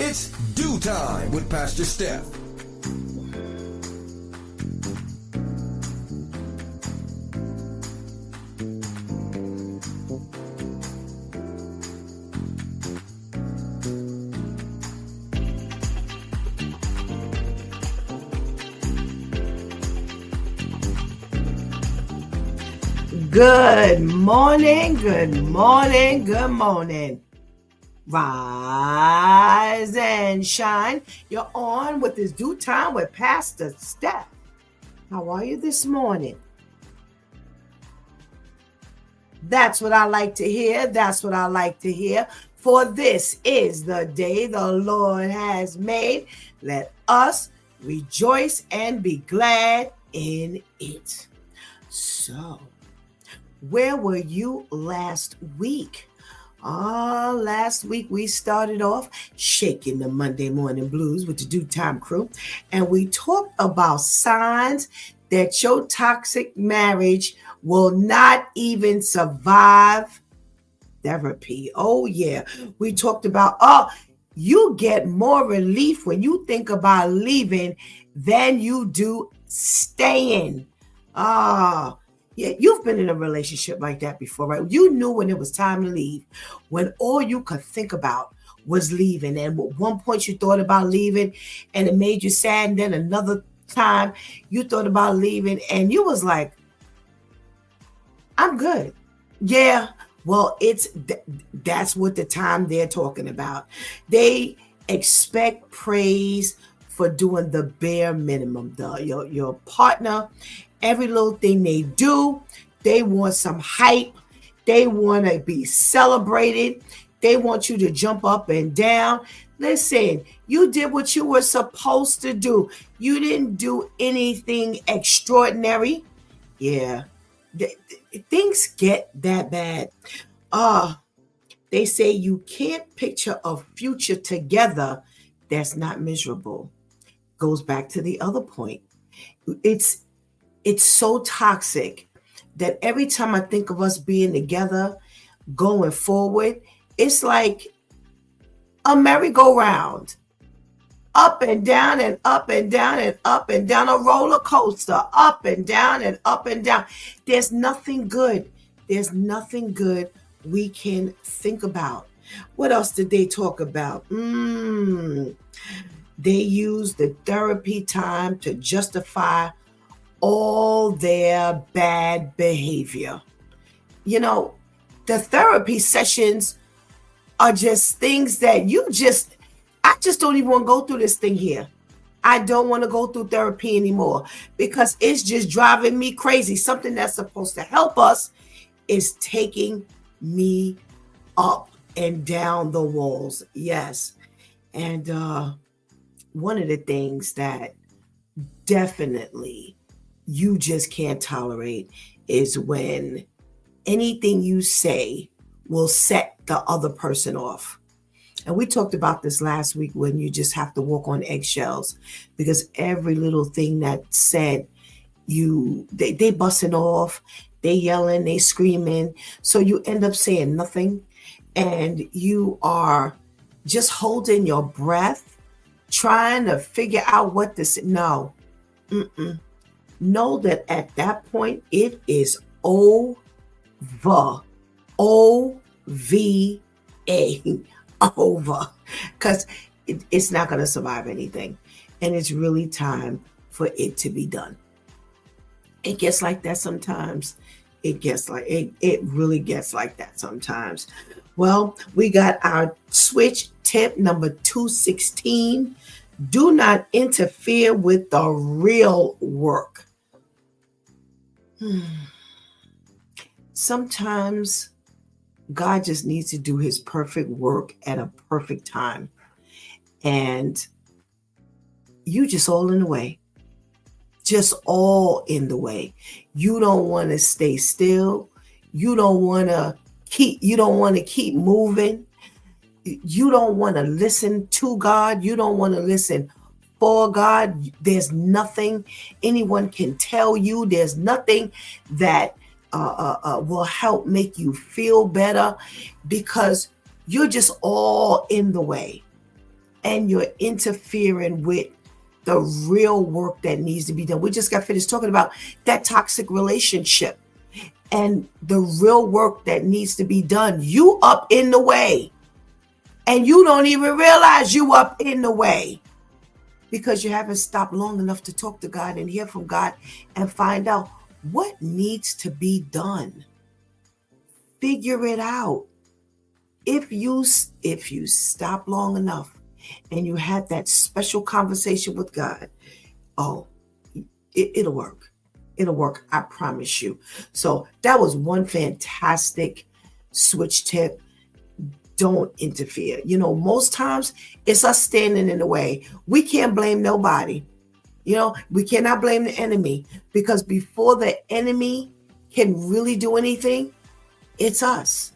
It's Dew Time with Pastor Steph. Good morning, good morning, good morning. Rise and shine. You're on with this Dew Time with Pastor Steph. How are you this morning? That's what I like to hear. That's what I like to hear. For this is the day the Lord has made. Let us rejoice and be glad in it. So, where were you last week? Last week we started off shaking the Monday morning blues with the Dew Time crew, and we talked about signs that your toxic marriage will not even survive therapy. Oh yeah, we talked about you get more relief when you think about leaving than you do staying. Yeah, you've been in a relationship like that before, right? You knew when it was time to leave, when all you could think about was leaving. And at one point you thought about leaving and it made you sad. And then another time you thought about leaving and you was like, I'm good. Yeah, well, that's what the time they're talking about. They expect praise for doing the bare minimum. Your partner, every little thing they do, they want some hype. They want to be celebrated. They want you to jump up and down. Listen, you did what you were supposed to do. You didn't do anything extraordinary. Yeah, things get that bad. They say you can't picture a future together that's not miserable. Goes back to the other point. It's so toxic that every time I think of us being together going forward, it's like a merry-go-round. Up and down and up and down and up and down, a roller coaster, up and down and up and down. There's nothing good. There's nothing good we can think about. What else did they talk about? They use the therapy time to justify all their bad behavior. You know, the therapy sessions are just things that I just don't even want to go through this thing here. I don't want to go through therapy anymore because it's just driving me crazy. Something that's supposed to help us is taking me up and down the walls. Yes. And one of the things that definitely you just can't tolerate is when anything you say will set the other person off. And we talked about this last week when you just have to walk on eggshells because every little thing that's said, they busting off, they yelling, they screaming. So you end up saying nothing and you are just holding your breath, trying to figure out what to say. No. Know that at that point, it is over. O-V-A. Over. Because it's not going to survive anything. And it's really time for it to be done. It gets like that sometimes. It really gets like that sometimes. Well, we got our switch tip number 216. Do not interfere with the real work. Sometimes God just needs to do his perfect work at a perfect time. And you just all in the way. Just all in the way. You don't want to stay still. You don't want to keep moving. You don't want to listen to God. You don't want to listen for God. There's nothing anyone can tell you. There's nothing that will help make you feel better because you're just all in the way. and you're interfering with the real work that needs to be done. We just got finished talking about that toxic relationship and the real work that needs to be done. You up in the way, and you don't even realize you up in the way because you haven't stopped long enough to talk to God and hear from God and find out what needs to be done. Figure it out. If you stop long enough and you have that special conversation with God, oh, it'll work. It'll work. I promise you. So that was one fantastic switch tip. Don't interfere. Most times it's us standing in the way. We can't blame nobody. We cannot blame the enemy, because before the enemy can really do anything, it's us.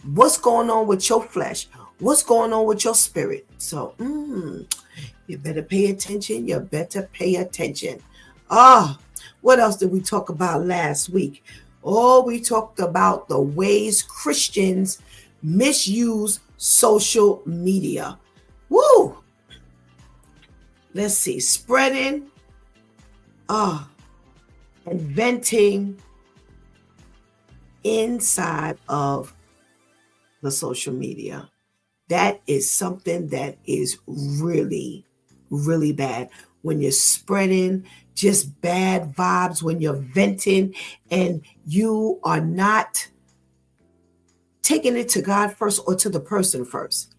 What's going on with your flesh? What's going on with your spirit? So you better pay attention. You better pay attention. What else did we talk about last week? We talked about the ways Christians misuse social media. Woo! Let's see. Spreading and venting inside of the social media. That is something that is really, really bad. When you're spreading just bad vibes, when you're venting and you are not taking it to God first or to the person first.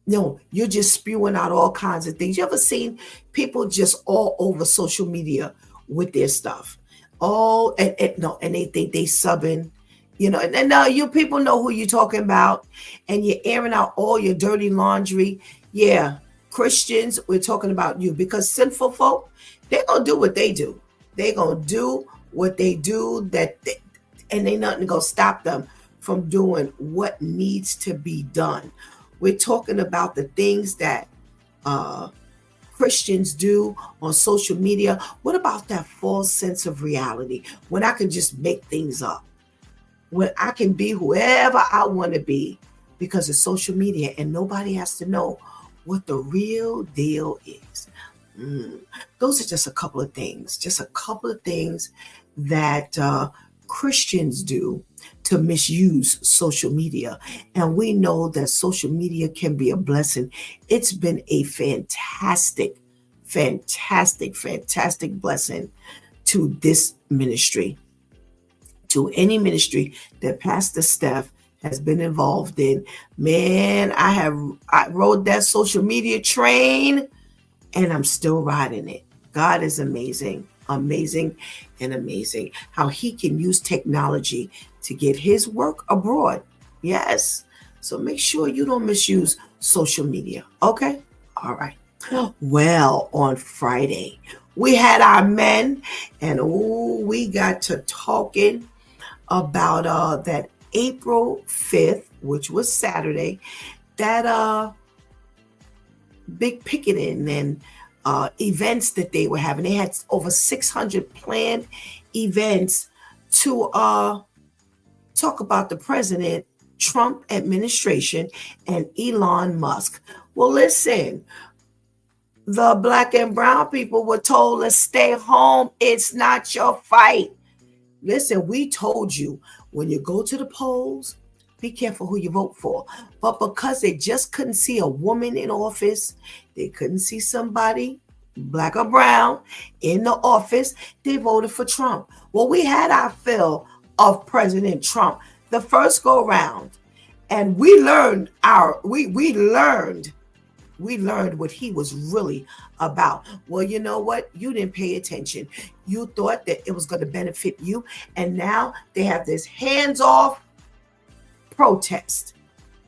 No, you're just spewing out all kinds of things. You ever seen people just all over social media with their stuff? And they think they subbing. And now you people know who you're talking about, and you're airing out all your dirty laundry. Yeah, Christians, we're talking about you, because sinful folk, they're going to do what they do. They're going to do what they do, and ain't nothing going to stop them from doing what needs to be done. We're talking about the things that Christians do on social media. What about that false sense of reality, when I can just make things up? When I can be whoever I want to be because of social media, and nobody has to know what the real deal is. Those are just a couple of things. That Christians do to misuse social media. And we know that social media can be a blessing. It's been a fantastic blessing to this ministry, to any ministry that Pastor Steph has been involved in. Man, I rode that social media train, and I'm still riding it. God is amazing how he can use technology to get his work abroad. Yes. So make sure you don't misuse social media. Okay. All right. Well, on Friday, we had our men, and we got to talking about that April 5th, which was Saturday, that big picketing and events that they were having. They had over 600 planned events to talk about the President Trump administration and Elon Musk. Well, listen, the Black and brown people were told to stay home. It's not your fight. Listen, we told you, when you go to the polls, be careful who you vote for. But because they just couldn't see a woman in office, they couldn't see somebody, Black or brown, in the office, they voted for Trump. Well, we had our fill of President Trump the first go round, and we learned we learned what he was really about. Well, you know what? You didn't pay attention. You thought that it was going to benefit you, and now they have this hands-off protest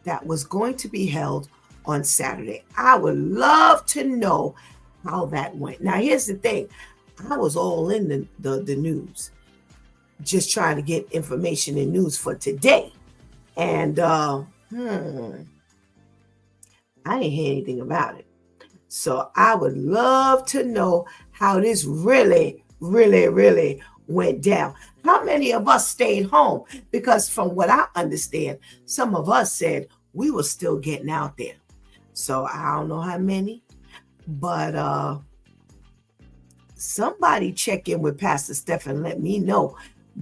that was going to be held on Saturday. I would love to know how that went. Now, here's the thing. I was all in the news, just trying to get information and news for today. And I didn't hear anything about it. So I would love to know how this really, really, really went down. How many of us stayed home? Because from what I understand, some of us said we were still getting out there. So I don't know how many, but somebody check in with Pastor Steph and let me know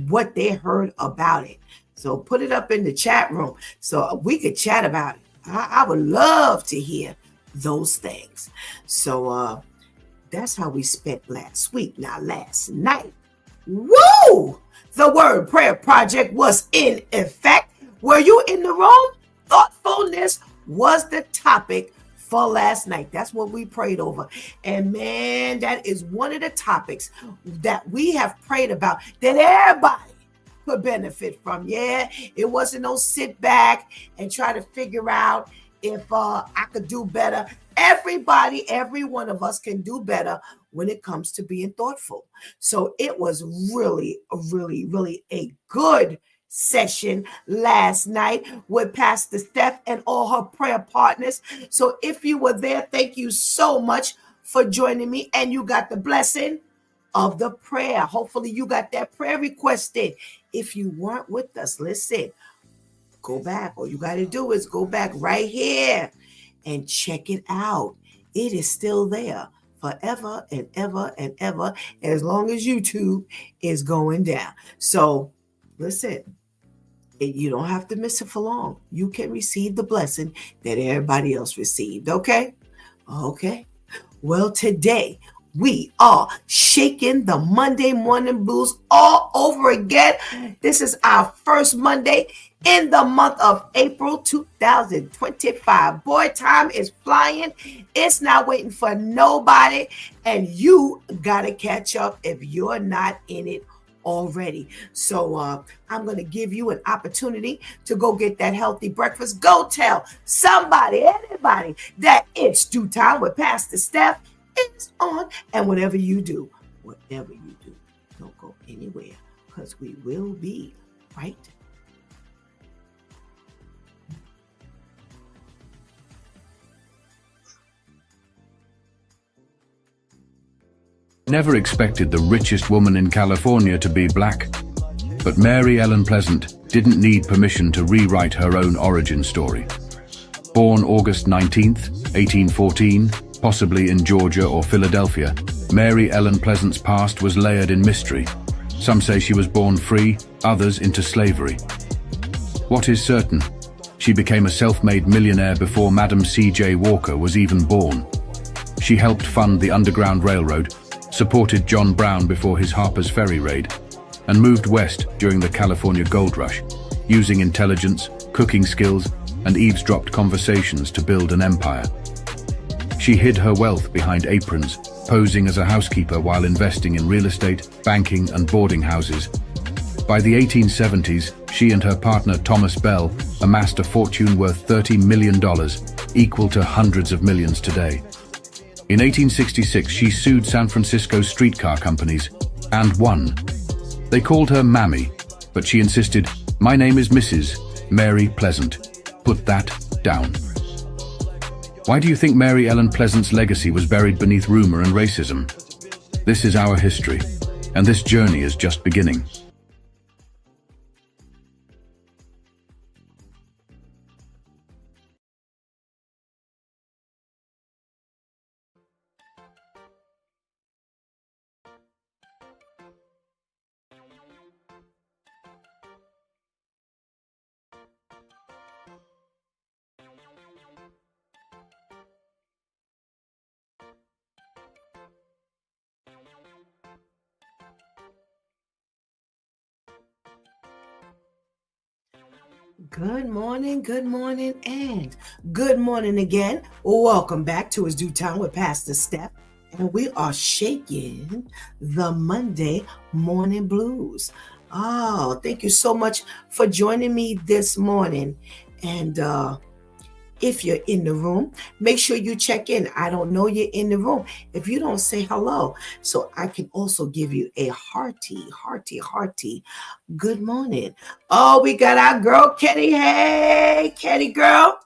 what they heard about it. So put it up in the chat room so we could chat about it. I would love to hear those things. So that's how we spent last week. Now, last night, woo! The Word Prayer Project was in effect. Were you in the room? Thoughtfulness was the topic for last night. That's what we prayed over. And man, that is one of the topics that we have prayed about that everybody could benefit from. Yeah, it wasn't no sit back and try to figure out if I could do better. Everybody, every one of us can do better when it comes to being thoughtful. So it was really, really a good session last night with Pastor Steph and all her prayer partners. So if you were there, thank you so much for joining me, and you got the blessing of the prayer. Hopefully you got that prayer requested. If you weren't with us, listen, go back. All you got to do is go back right here and check it out. It is still there forever and ever and ever, as long as YouTube is going down. So listen, you don't have to miss it for long. You can receive the blessing that everybody else received. Okay? Okay. Well, today we are shaking the Monday morning blues all over again. This is our first Monday in the month of April 2025. Boy, time is flying. It's not waiting for nobody, and you got to catch up if you're not in it already. So I'm going to give you an opportunity to go get that healthy breakfast. Go tell somebody, anybody, that it's Due Time with Pastor Steph. It's on. And whatever you do, don't go anywhere, because we will be right. Never expected the richest woman in California to be black. But Mary Ellen Pleasant didn't need permission to rewrite her own origin story. Born August 19th, 1814, possibly in Georgia or Philadelphia, Mary Ellen Pleasant's past was layered in mystery. Some say she was born free, others into slavery. What is certain? She became a self-made millionaire before Madam C.J. Walker was even born. She helped fund the Underground Railroad, supported John Brown before his Harper's Ferry raid, and moved west during the California Gold Rush, using intelligence, cooking skills, and eavesdropped conversations to build an empire. She hid her wealth behind aprons, posing as a housekeeper while investing in real estate, banking, and boarding houses. By the 1870s, she and her partner Thomas Bell amassed a fortune worth $30 million, equal to hundreds of millions today. In 1866, she sued San Francisco streetcar companies and won. They called her Mammy, but she insisted, "My name is Mrs. Mary Pleasant. Put that down." Why do you think Mary Ellen Pleasant's legacy was buried beneath rumor and racism? This is our history, and this journey is just beginning. Good morning, and good morning again. Welcome back to It's Due Time with Pastor Steph. And we are shaking the Monday morning blues. Oh, thank you so much for joining me this morning. And if you're in the room, make sure you check in. I don't know you're in the room if you don't say hello. So I can also give you a hearty good morning. Oh, we got our girl Kenny. Hey, Kenny girl.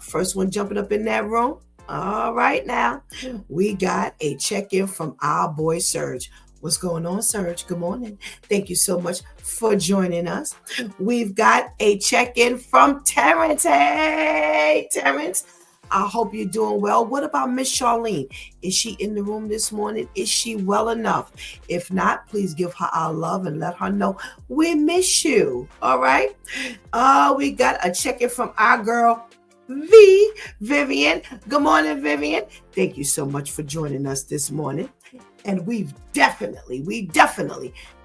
First one jumping up in that room. All right, now we got a check-in from our boy Serge. What's going on, Serge? Good morning. Thank you so much for joining us. We've got a check-in from Terrence. Hey, Terrence. I hope you're doing well. What about Miss Charlene? Is she in the room this morning? Is she well enough? If not, please give her our love and let her know we miss you. All right. We got a check-in from our girl, Vivian. Good morning, Vivian. Thank you so much for joining us this morning. And we definitely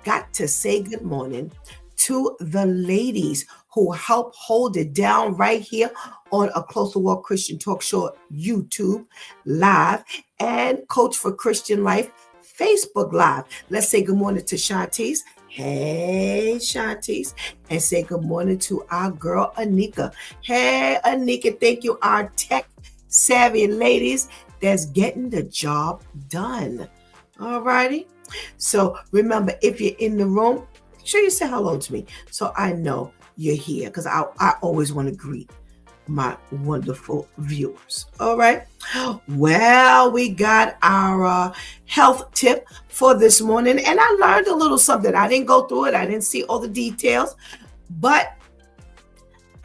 got to say good morning to the ladies who help hold it down right here on A Closer Walk Christian Talk Show YouTube Live and Coach for Christian Life Facebook Live. Let's say good morning to Shantice. Hey, Shantice. And say good morning to our girl, Anika. Hey, Anika. Thank you, our tech savvy ladies that's getting the job done. All righty. So remember, if you're in the room, make sure you say hello to me so I know you're here, because I always want to greet my wonderful viewers. All right. Well, we got our health tip for this morning, and I learned a little something. I didn't go through it. I didn't see all the details, but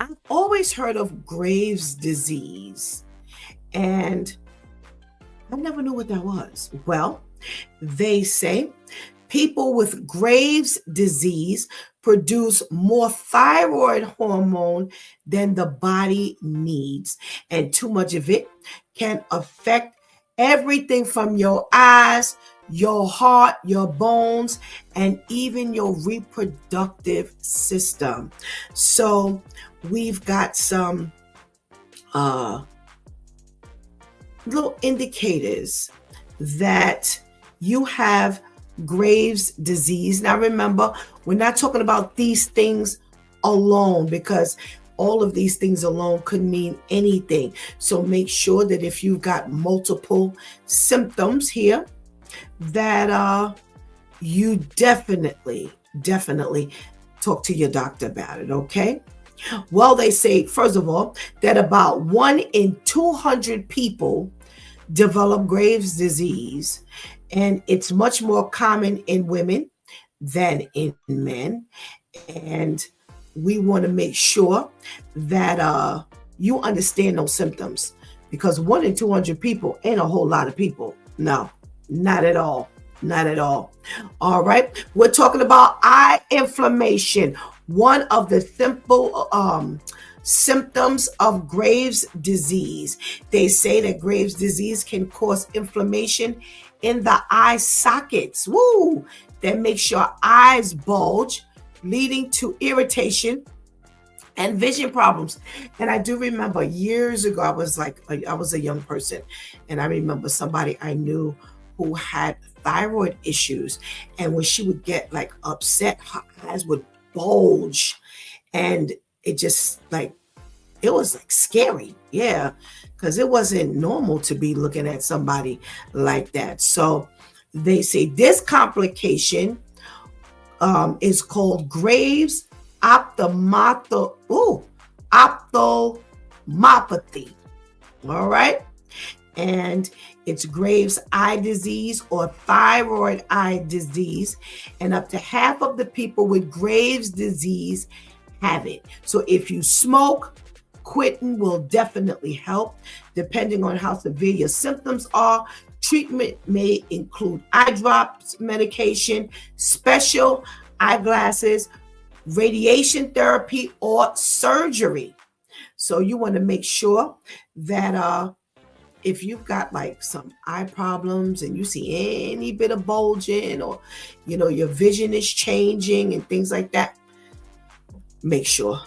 I've always heard of Graves' disease, and I never knew what that was. Well, they say people with Graves' disease produce more thyroid hormone than the body needs, and too much of it can affect everything from your eyes, your heart, your bones, and even your reproductive system. So we've got some little indicators that you have Graves' disease. Now remember, we're not talking about these things alone, because all of these things alone could mean anything. So make sure that if you've got multiple symptoms here, that you definitely talk to your doctor about it, okay? Well, they say, first of all, that about 1 in 200 people develop Graves' disease, and it's much more common in women than in men. And we want to make sure that you understand those symptoms, because 1 in 200 people ain't a whole lot of people. No, not at all. Not at all. All right. We're talking about eye inflammation. One of the simple symptoms of Graves' disease. They say that Graves' disease can cause inflammation in the eye sockets. Woo! That makes your eyes bulge, leading to irritation and vision problems. And I do remember years ago, I was a young person, and I remember somebody I knew who had thyroid issues, and when she would get like upset, her eyes would bulge, and it just it was like scary. Yeah, because it wasn't normal to be looking at somebody like that. So they say this complication is called Graves' ophthalmopathy. All right. And it's Graves' eye disease or thyroid eye disease. And up to half of the people with Graves' disease have it. So if you smoke, quitting will definitely help. Depending on how severe your symptoms are, treatment may include eye drops, medication, special eyeglasses, radiation therapy, or surgery. So you want to make sure that if you've got like some eye problems and you see any bit of bulging, or your vision is changing and things like that, make sure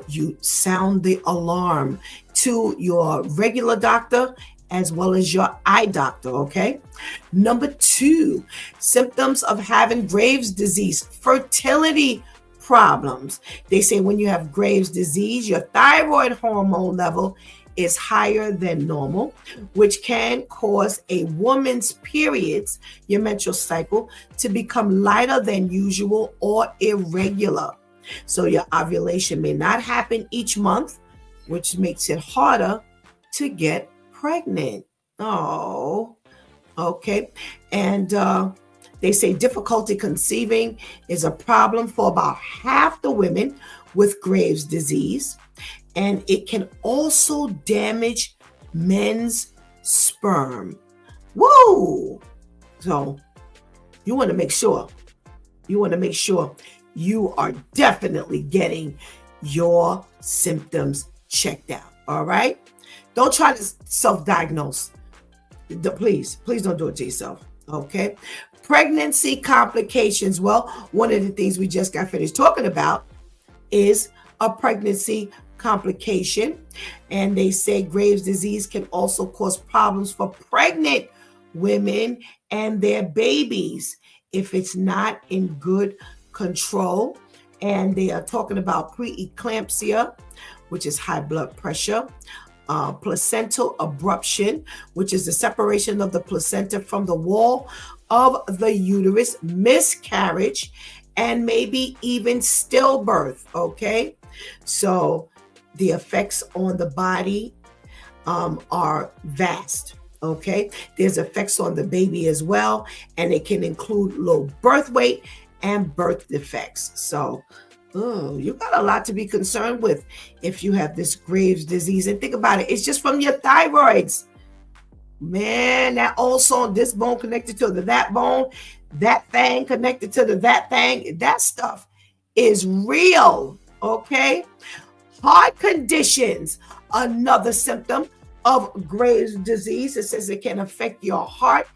you sound the alarm to your regular doctor as well as your eye doctor, okay? Number 2, symptoms of having Graves' disease, fertility problems. They say when you have Graves' disease, your thyroid hormone level is higher than normal, which can cause a woman's periods, your menstrual cycle, to become lighter than usual or irregular. So your ovulation may not happen each month, which makes it harder to get pregnant. Oh, okay. And they say difficulty conceiving is a problem for about half the women with Graves' disease. And it can also damage men's sperm. Woo! So you want to make sure you are definitely getting your symptoms checked out. All right? Don't try to self-diagnose. Please don't do it to yourself. Okay? Pregnancy complications. Well, one of the things we just got finished talking about is a pregnancy complication. And they say Graves' disease can also cause problems for pregnant women and their babies if it's not in good control. And they are talking about preeclampsia, which is high blood pressure, placental abruption, which is the separation of the placenta from the wall of the uterus, miscarriage, and maybe even stillbirth. Okay, so the effects on the body are vast. Okay, there's effects on the baby as well, and it can include low birth weight and birth defects. So you got a lot to be concerned with if you have this Graves' disease. And think about it, it's just from your thyroids. Man, that old song, this bone connected to that bone, that thing connected to that thing, that stuff is real, okay? Heart conditions, another symptom of Graves' disease. It says it can affect your heart.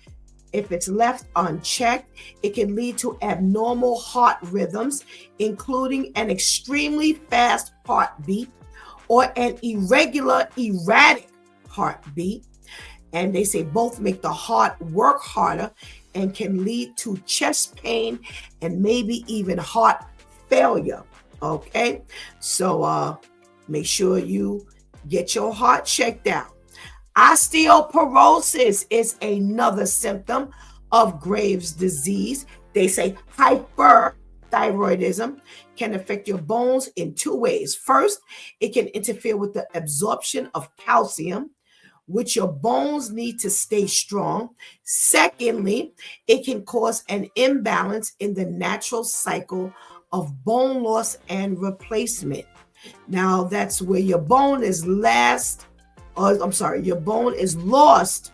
If it's left unchecked, it can lead to abnormal heart rhythms, including an extremely fast heartbeat or an irregular, erratic heartbeat. And they say both make the heart work harder and can lead to chest pain and maybe even heart failure. Okay, so make sure you get your heart checked out. Osteoporosis is another symptom of Graves' disease. They say hyperthyroidism can affect your bones in two ways. First, it can interfere with the absorption of calcium, which your bones need to stay strong. Secondly, it can cause an imbalance in the natural cycle of bone loss and replacement. Now, that's where your bone is your bone is lost,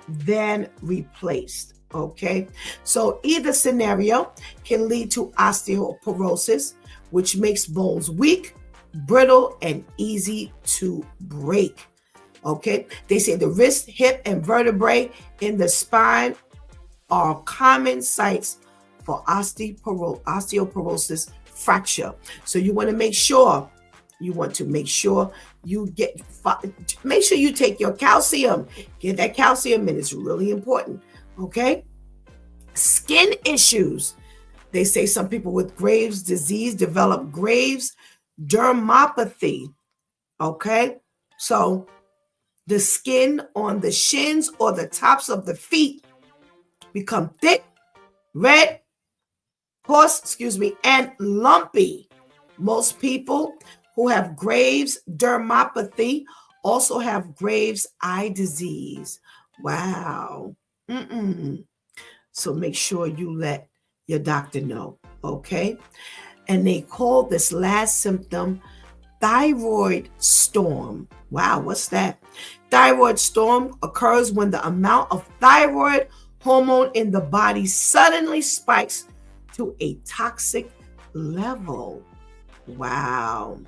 then replaced. Okay, so either scenario can lead to osteoporosis, which makes bones weak, brittle, and easy to break. Okay, they say the wrist, hip, and vertebrae in the spine are common sites for osteoporosis fracture. So you want to make sure you take your calcium. Get that calcium in. It's really important. Okay. Skin issues. They say some people with Graves' disease develop Graves' dermopathy. Okay. So the skin on the shins or the tops of the feet become thick, red, coarse, and lumpy. Most people who have Graves' dermopathy also have Graves' eye disease. Wow. So make sure you let your doctor know, okay? And they call this last symptom thyroid storm. Wow, what's that? Thyroid storm occurs when the amount of thyroid hormone in the body suddenly spikes to a toxic level. Wow.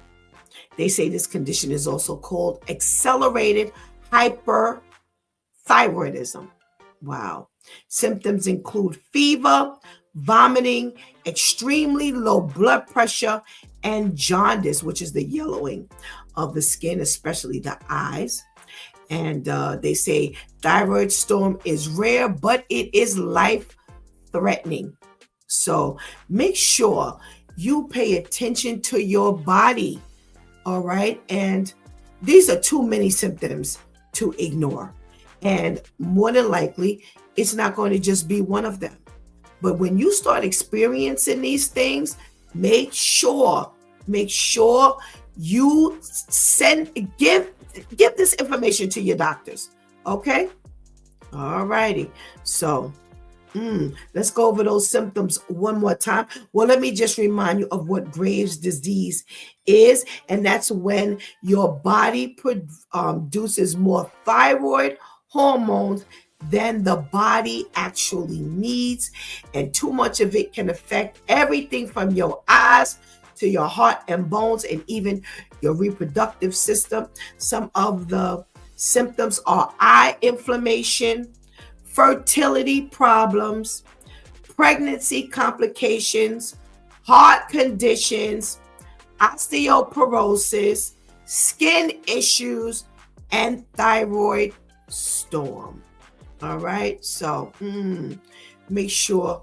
They say this condition is also called accelerated hyperthyroidism. Wow. Symptoms include fever, vomiting, extremely low blood pressure, and jaundice, which is the yellowing of the skin, especially the eyes. And they say thyroid storm is rare, but it is life-threatening. So make sure you pay attention to your body. All right. And these are too many symptoms to ignore. And more than likely, it's not going to just be one of them. But when you start experiencing these things, make sure you give this information to your doctors. Okay. All righty. So Let's go over those symptoms one more time. Well, let me just remind you of what Graves' disease is, and that's when your body produces more thyroid hormones than the body actually needs, and too much of it can affect everything from your eyes to your heart and bones, and even your reproductive system. Some of the symptoms are eye inflammation, fertility problems, pregnancy complications, heart conditions, osteoporosis, skin issues, and thyroid storm. All right, so make sure,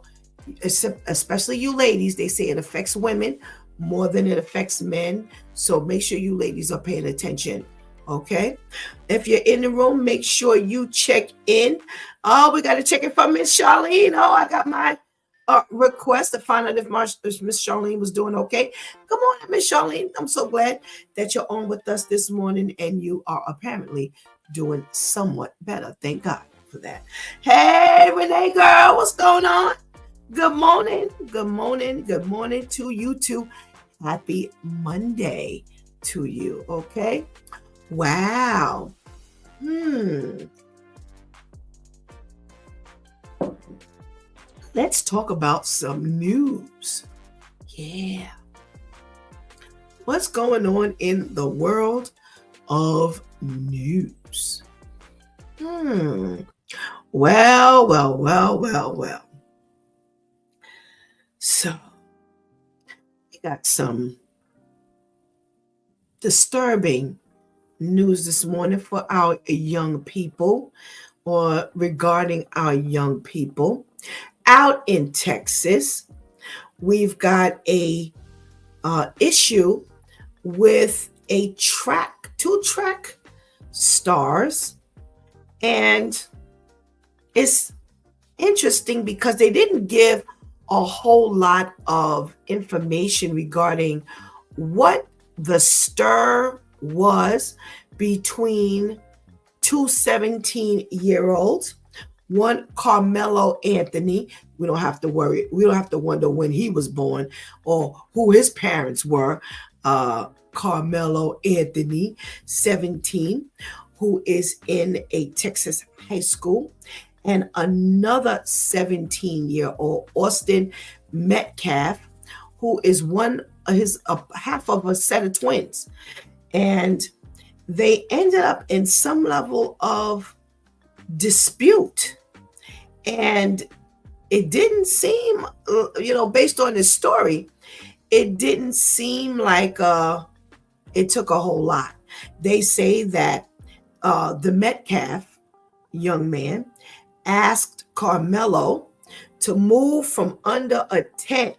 especially you ladies, they say it affects women more than it affects men. So make sure you ladies are paying attention. Okay, if you're in the room, make sure you check in. Oh, we got to check in from Miss Charlene. Oh, I got my request to find out if Miss Charlene was doing okay. Good morning, Miss Charlene. I'm so glad that you're on with us this morning, and you are apparently doing somewhat better. Thank God for that. Hey, Renee girl, what's going on? Good morning. Good morning. Good morning to you too. Happy Monday to you. Okay. Wow. Let's talk about some news. Yeah. What's going on in the world of news? Well. So, we got some disturbing news this morning for our young people, or regarding our young people. Out in Texas, we've got a issue with two track stars, and it's interesting because they didn't give a whole lot of information regarding what the stir was between two 17-year-olds. One, Carmelo Anthony. We don't have to worry. We don't have to wonder when he was born or who his parents were. Carmelo Anthony, 17, who is in a Texas high school, and another 17-year-old, Austin Metcalf, who is half of a set of twins. And they ended up in some level of dispute. And it didn't seem, based on this story, it didn't seem like it took a whole lot. They say that the Metcalf young man asked Carmelo to move from under a tent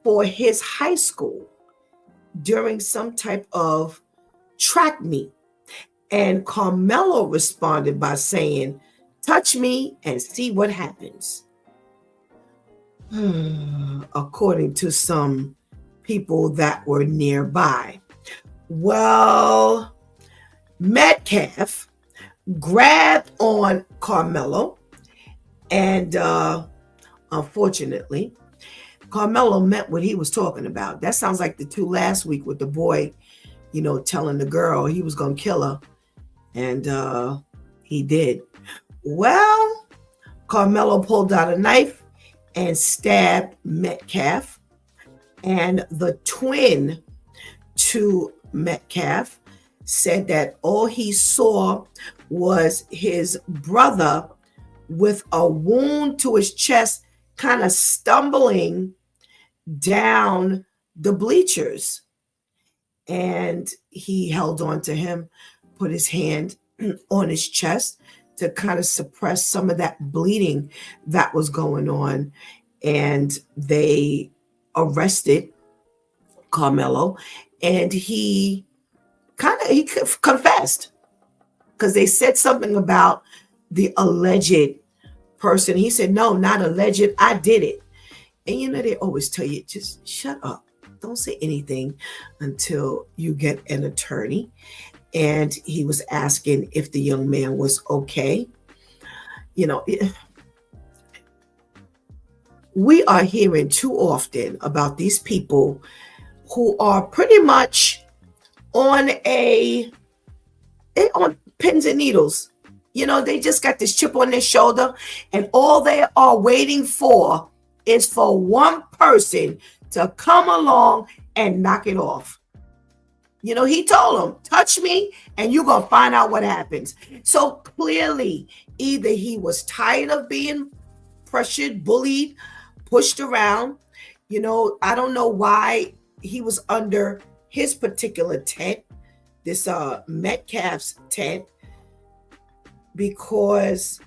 for his high school during some type of track meet. And Carmelo responded by saying, "Touch me and see what happens." According to some people that were nearby. Well, Metcalf grabbed on Carmelo, and unfortunately, Carmelo meant what he was talking about. That sounds like the two last week with the boy, telling the girl he was going to kill her. And he did. Well, Carmelo pulled out a knife and stabbed Metcalf. And the twin to Metcalf said that all he saw was his brother with a wound to his chest, kind of stumbling down the bleachers. And he held on to him, put his hand on his chest to kind of suppress some of that bleeding that was going on. And they arrested Carmelo, and he confessed, because they said something about the alleged person. He said, "No, not alleged. I did it." And they always tell you, just shut up. Don't say anything until you get an attorney. And he was asking if the young man was okay. we are hearing too often about these people who are pretty much on on pins and needles. They just got this chip on their shoulder, and all they are waiting for is for one person to come along and knock it off. He told them, touch me and you're going to find out what happens. So clearly, either he was tired of being pressured, bullied, pushed around. I don't know why he was under his particular tent, this Metcalf's tent, because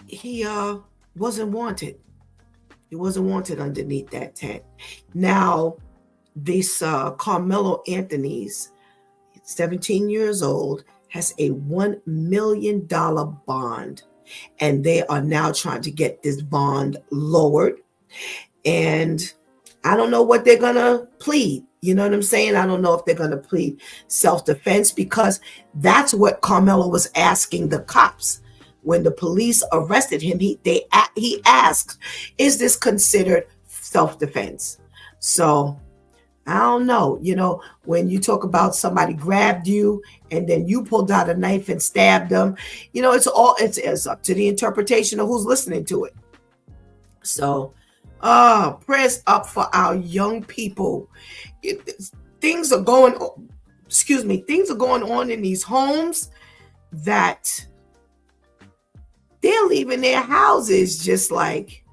he wasn't wanted. He wasn't wanted underneath that tent. Now, this Carmelo Anthony's 17 years old, has a $1 million bond, and they are now trying to get this bond lowered. And I don't know what they're going to plead. You know what I'm saying? I don't know if they're going to plead self-defense, because that's what Carmelo was asking the cops. When the police arrested him, he asked, is this considered self-defense? So I don't know. When you talk about somebody grabbed you and then you pulled out a knife and stabbed them, it's up to the interpretation of who's listening to it. So, prayers up for our young people. Things are going on in these homes that they're leaving their houses just like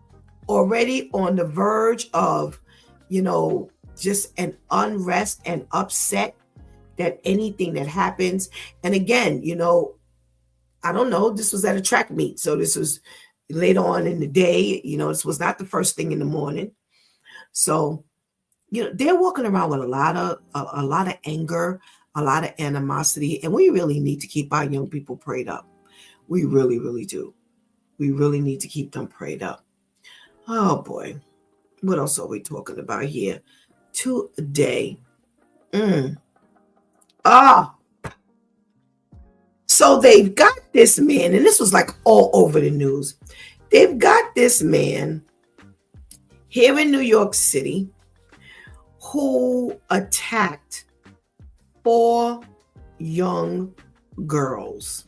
already on the verge of, just an unrest and upset that anything that happens. And again, I don't know, this was at a track meet. So this was later on in the day, this was not the first thing in the morning. So, they're walking around with a lot of anger, a lot of animosity. And we really need to keep our young people prayed up. We really, really do. We really need to keep them prayed up. Oh boy. What else are we talking about here today? So they've got this man, and this was like all over the news. They've got this man here in New York City who attacked 4 young girls,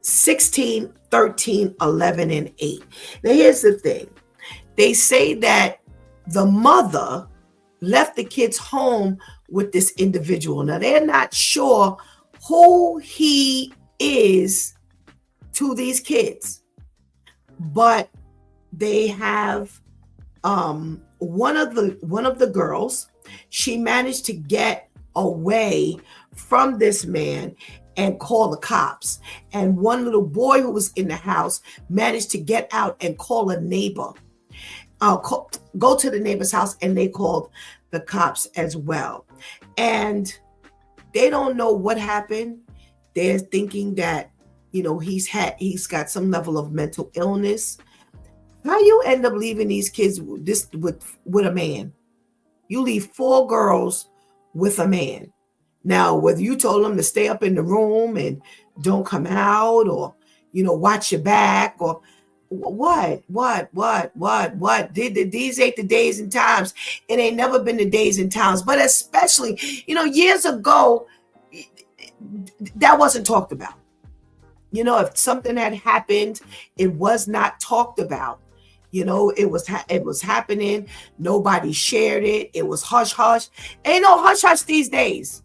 16, 13, 11, and 8. Now, here's the thing. They say that the mother left the kids home with this individual. Now, they're not sure who he is to these kids, but they have one of the girls. She managed to get away from this man and call the cops. And one little boy who was in the house managed to get out and call a neighbor. Go to the neighbor's house, and they called the cops as well. And they don't know what happened. They're thinking that, he's got some level of mental illness. How you end up leaving these kids with a man? You leave 4 girls with a man. Now, whether you told them to stay up in the room and don't come out, or, watch your back, or what? These ain't the days and times. It ain't never been the days and times, but especially, years ago, that wasn't talked about. If something had happened, it was not talked about. It was happening. Nobody shared it. It was hush hush. Ain't no hush hush these days.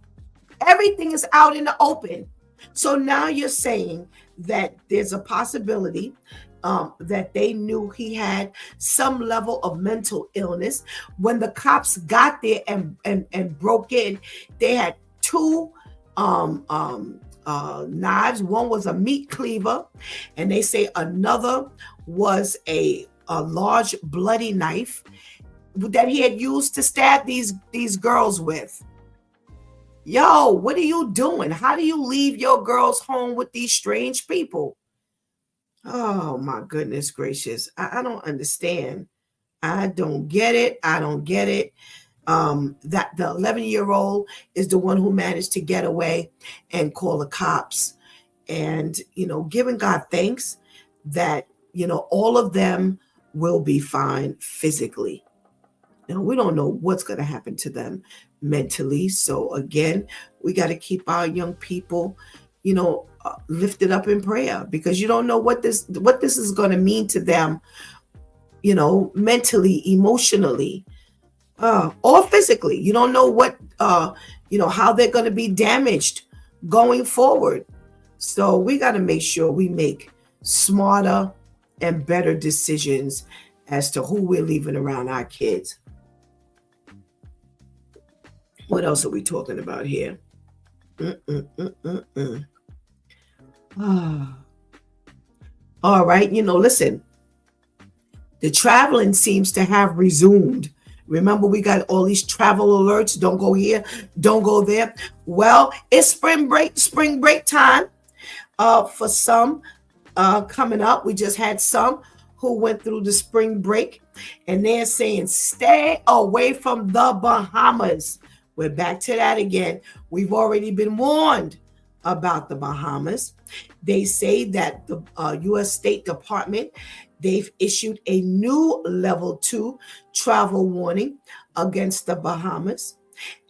Everything is out in the open. So now you're saying that there's a possibility that they knew he had some level of mental illness. When the cops got there and broke in, they had 2 knives. One was a meat cleaver, and they say another was a large bloody knife that he had used to stab these girls with. Yo, what are you doing? How do you leave your girls home with these strange people? Oh my goodness gracious. I don't understand. I don't get it. That the 11-year-old is the one who managed to get away and call the cops, and giving God thanks that all of them will be fine physically. Now, we don't know what's going to happen to them mentally. So again, we got to keep our young people, lifted up in prayer, because you don't know what this is going to mean to them, mentally, emotionally, or physically. You don't know what, how they're going to be damaged going forward. So we got to make sure we make smarter and better decisions as to who we're leaving around our kids. What else are we talking about here? All right. Listen, the traveling seems to have resumed. Remember, we got all these travel alerts. Don't go here. Don't go there. Well, it's spring break time for some coming up. We just had some who went through the spring break, and they're saying stay away from the Bahamas. We're back to that again. We've already been warned about the Bahamas. They say that the U.S. State Department, they've issued a new level 2 travel warning against the Bahamas,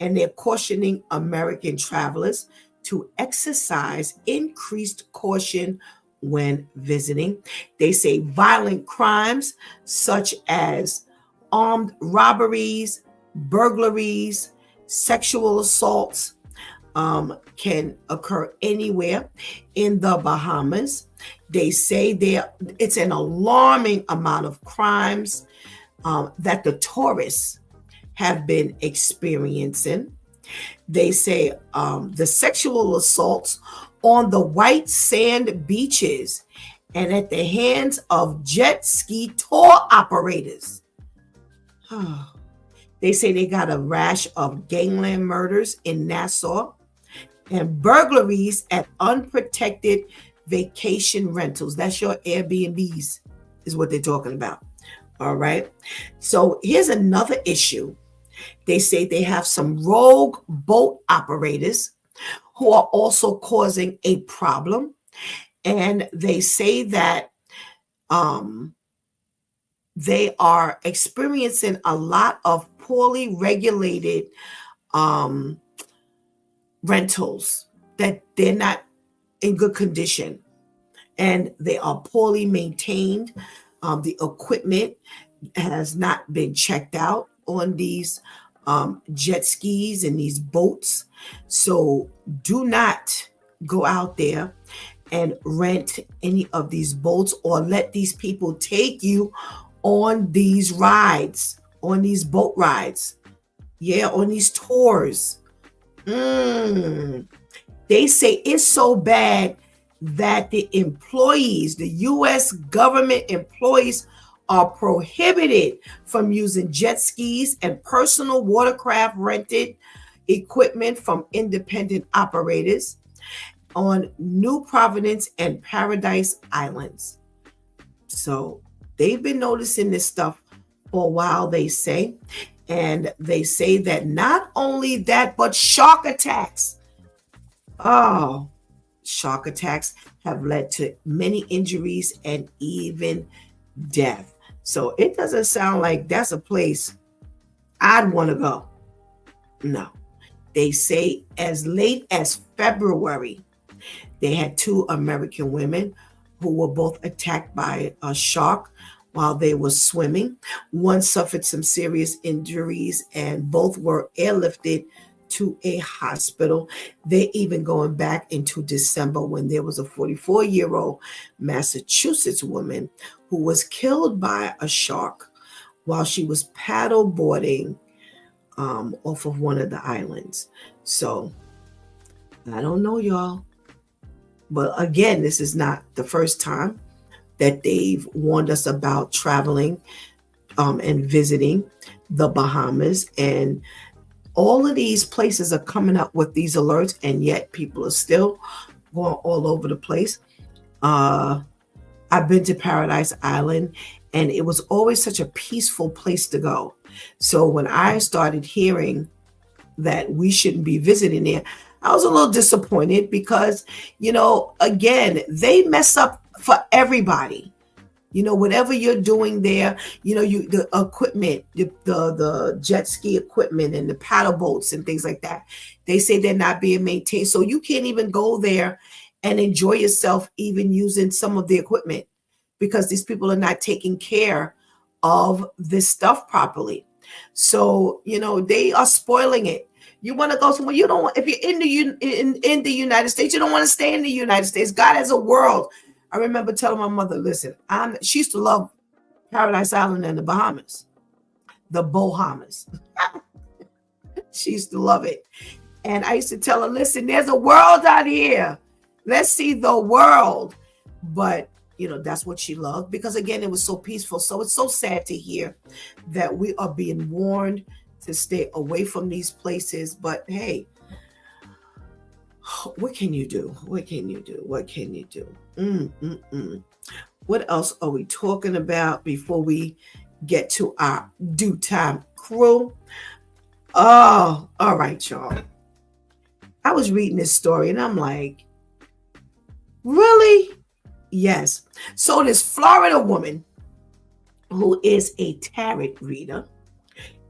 and they're cautioning American travelers to exercise increased caution when visiting. They say violent crimes such as armed robberies, burglaries, sexual assaults can occur anywhere in the Bahamas. They say it's an alarming amount of crimes that the tourists have been experiencing. They say the sexual assaults on the white sand beaches and at the hands of jet ski tour operators. They say they got a rash of gangland murders in Nassau and burglaries at unprotected vacation rentals. That's your Airbnbs, is what they're talking about. All right. So here's another issue. They say they have some rogue boat operators who are also causing a problem. And they say that they are experiencing a lot of poorly regulated rentals, that they're not in good condition and they are poorly maintained. The equipment has not been checked out on these jet skis and these boats. So do not go out there and rent any of these boats or let these people take you on these rides, on these boat rides. Yeah, on these tours. They say it's so bad that the employees, the U.S. government employees, are prohibited from using jet skis and personal watercraft rented equipment from independent operators on New Providence and Paradise Islands. So they've been noticing this stuff for a while, they say. And they say that not only that, but shark attacks. Shark attacks have led to many injuries and even death. So it doesn't sound like that's a place I'd want to go. No. They say as late as February, they had 2 American women who were both attacked by a shark while they were swimming. One suffered some serious injuries and both were airlifted to a hospital. They're even going back into December when there was a 44-year-old Massachusetts woman who was killed by a shark while she was paddle boarding off of one of the islands. So I don't know, y'all. But again, this is not the first time that they've warned us about traveling and visiting the Bahamas. And all of these places are coming up with these alerts, and yet people are still going all over the place. I've been to Paradise Island, and it was always such a peaceful place to go. So when I started hearing that we shouldn't be visiting there, I was a little disappointed because, again, they mess up for everybody. Whatever you're doing there, the equipment, the jet ski equipment and the paddle boats and things like that, they say they're not being maintained. So you can't even go there and enjoy yourself even using some of the equipment because these people are not taking care of this stuff properly. So, they are spoiling it. You want to go somewhere, you don't want, if you're in the United States, you don't want to stay in the United States. God has a world. I remember telling my mother, listen, she used to love Paradise Island and the Bahamas, the Bahamas. She used to love it. And I used to tell her, listen, there's a world out here. Let's see the world. But, that's what she loved because, again, it was so peaceful. So it's so sad to hear that we are being warned to stay away from these places. But, hey, what can you do? What can you do? What can you do? What else are we talking about before we get to our due time crew? Oh, all right, y'all. I was reading this story and I'm like, really? Yes. So this Florida woman who is a tarot reader,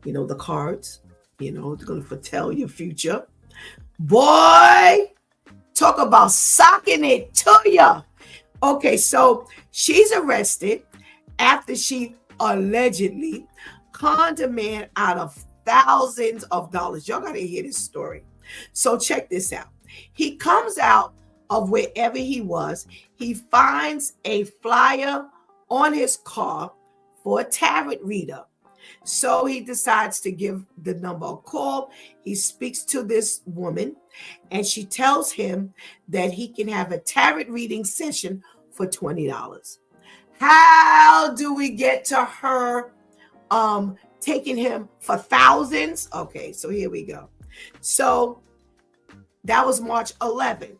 the cards, they're going to foretell your future. Boy, talk about socking it to ya. Okay, so she's arrested after she allegedly conned a man out of thousands of dollars. Y'all got to hear this story. So check this out. He comes out of wherever he was. He finds a flyer on his car for a tarot reader. So he decides to give the number a call. He speaks to this woman and she tells him that he can have a tarot reading session for $20. How do we get to her taking him for thousands? Okay, so here we go. So that was March 11th.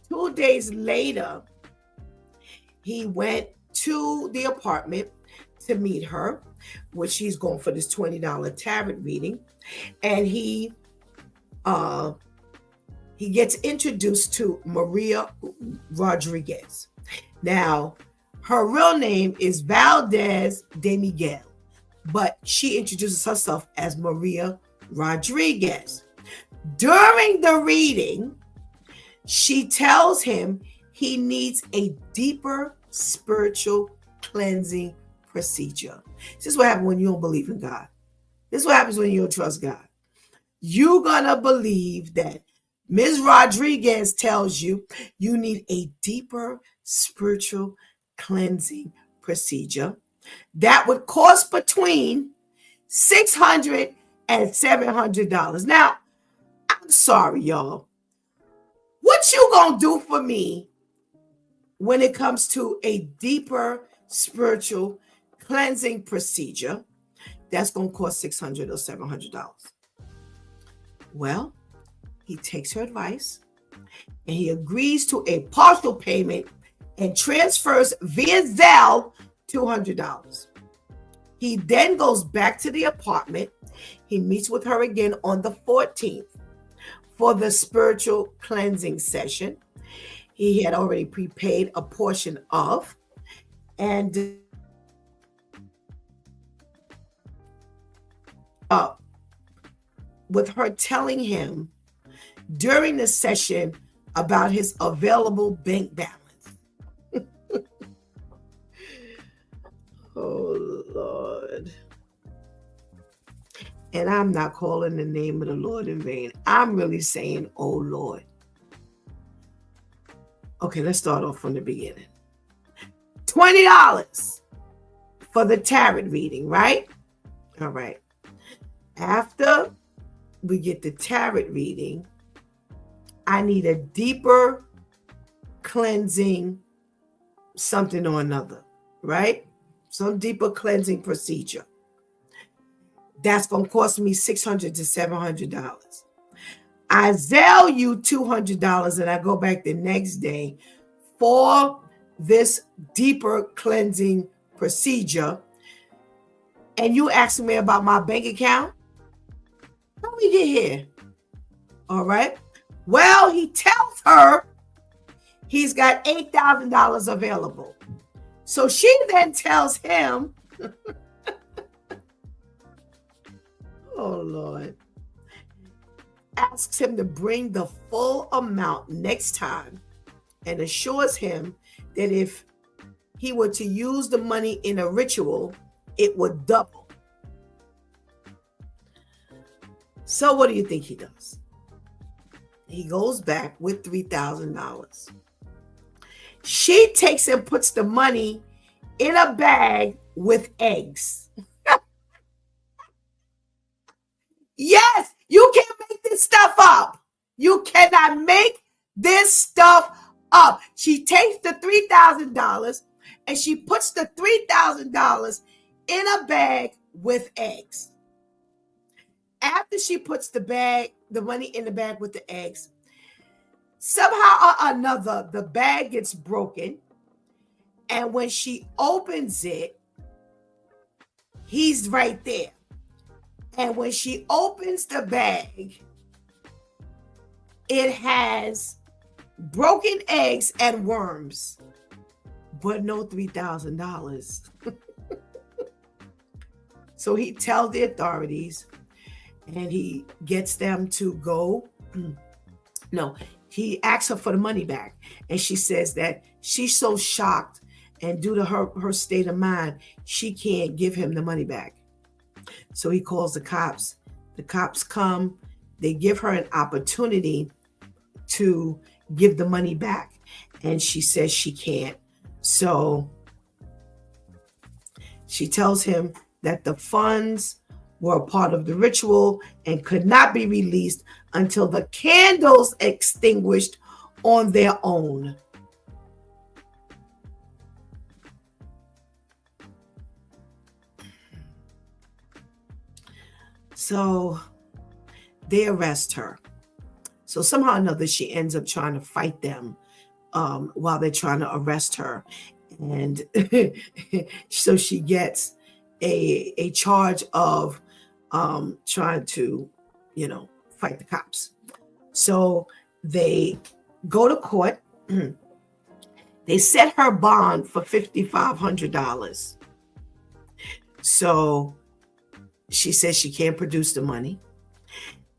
2 days later, he went to the apartment to meet her, which she's going for this $20 tarot reading. And he gets introduced to Maria Rodriguez. Now, her real name is Valdez de Miguel, but she introduces herself as Maria Rodriguez. During the reading, she tells him he needs a deeper spiritual cleansing procedure. This is what happens when you don't believe in God. This is what happens when you don't trust God. You're gonna believe that Ms. Rodriguez tells you you need a deeper spiritual cleansing procedure that would cost between $600 and $700. Now, I'm sorry, y'all. What you gonna do for me when it comes to a deeper spiritual cleansing procedure that's gonna cost $600 or $700? Well, he takes her advice and he agrees to a partial payment and transfers via Zelle $200. He then goes back to the apartment. He meets with her again on the 14th for the spiritual cleansing session. He had already prepaid a portion of, and with her telling him during the session about his available bank balance. Oh, Lord. And I'm not calling the name of the Lord in vain. I'm really saying, oh, Lord. Okay, let's start off from the beginning. $20 for the tarot reading, right? All right. After we get the tarot reading, I need a deeper cleansing something or another, right? Some deeper cleansing procedure. That's going to cost me $600 to $700. I Zelle you $200 and I go back the next day for this deeper cleansing procedure. And you asking me about my bank account? How we get here? All right. Well, he tells her he's got $8,000 available. So she then tells him, oh Lord, asks him to bring the full amount next time and assures him that if he were to use the money in a ritual, it would double. So what do you think he does? He goes back with $3,000. She takes and puts the money in a bag with eggs. Yes, you can't make this stuff up. You cannot make this stuff up. She takes the $3,000 and she puts the $3,000 in a bag with eggs. After she puts the money in the bag with the eggs, somehow or another, the bag gets broken. And when she opens it, he's right there. And when she opens the bag, it has broken eggs and worms, but no $3,000. So he tells the authorities and he gets them to go. No, he asks her for the money back. And she says that she's so shocked and due to her state of mind, she can't give him the money back. So he calls the cops. The cops come. They give her an opportunity to give the money back. And she says she can't. So she tells him that the funds were a part of the ritual and could not be released until the candles extinguished on their own. So they arrest her. So somehow or another, she ends up trying to fight them while they're trying to arrest her. And so she gets a charge of trying to, fight the cops. So they go to court. They set her bond for $5,500. So she says she can't produce the money.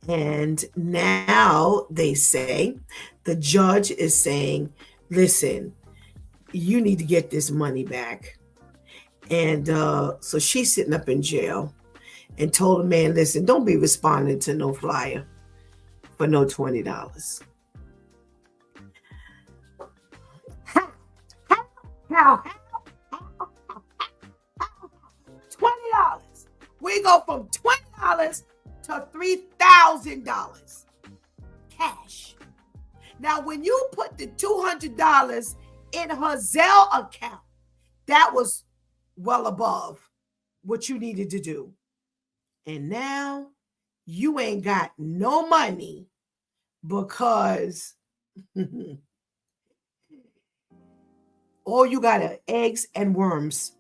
And now they say, the judge is saying, listen, you need to get this money back. And so she's sitting up in jail and told the man, listen, don't be responding to no flyer for no $20. How? $20. We go from $20 to $3,000 cash. Now, when you put the $200 in her Zelle account, that was well above what you needed to do. And now you ain't got no money because all you got are eggs and worms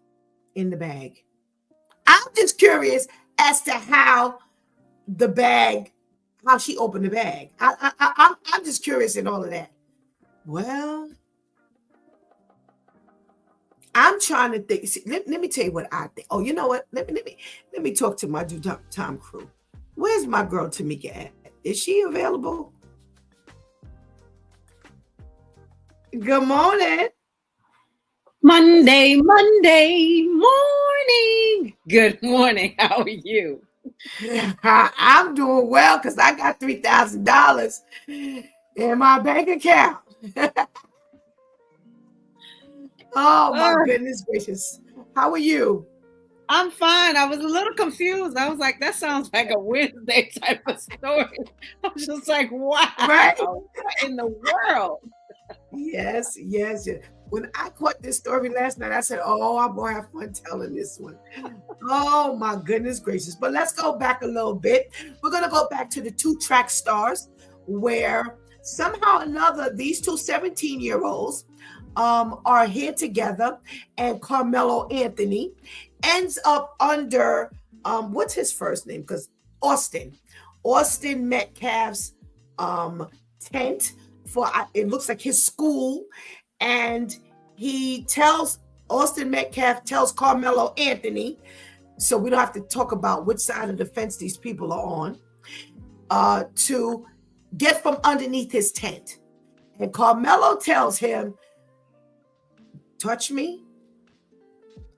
in the bag. I'm just curious as to how she opened the bag. I'm just curious in all of that. Well, I'm trying to think. See, let me tell you what I think. Oh, you know what? Let me talk to my due time crew. Where's my girl Tamika at? Is she available? Good morning. Monday morning. Good morning. How are you? I'm doing well because I got $3,000 in my bank account. Oh my goodness gracious. How are you? I'm fine. I was a little confused. I was like, that sounds like a Wednesday type of story. I was just like, wow. Right? What in the world? Yes. When I caught this story last night, I said, oh, I'm going to have fun telling this one. Oh, my goodness gracious. But let's go back a little bit. We're going to go back to the 2-track stars where somehow or another, these two 17-year-olds are here together. And Carmelo Anthony ends up under, what's his first name? Because Austin Metcalf's tent for, it looks like his school. And he tells Austin Metcalf tells Carmelo Anthony, so we don't have to talk about which side of the fence these people are on, to get from underneath his tent. And Carmelo tells him, touch me,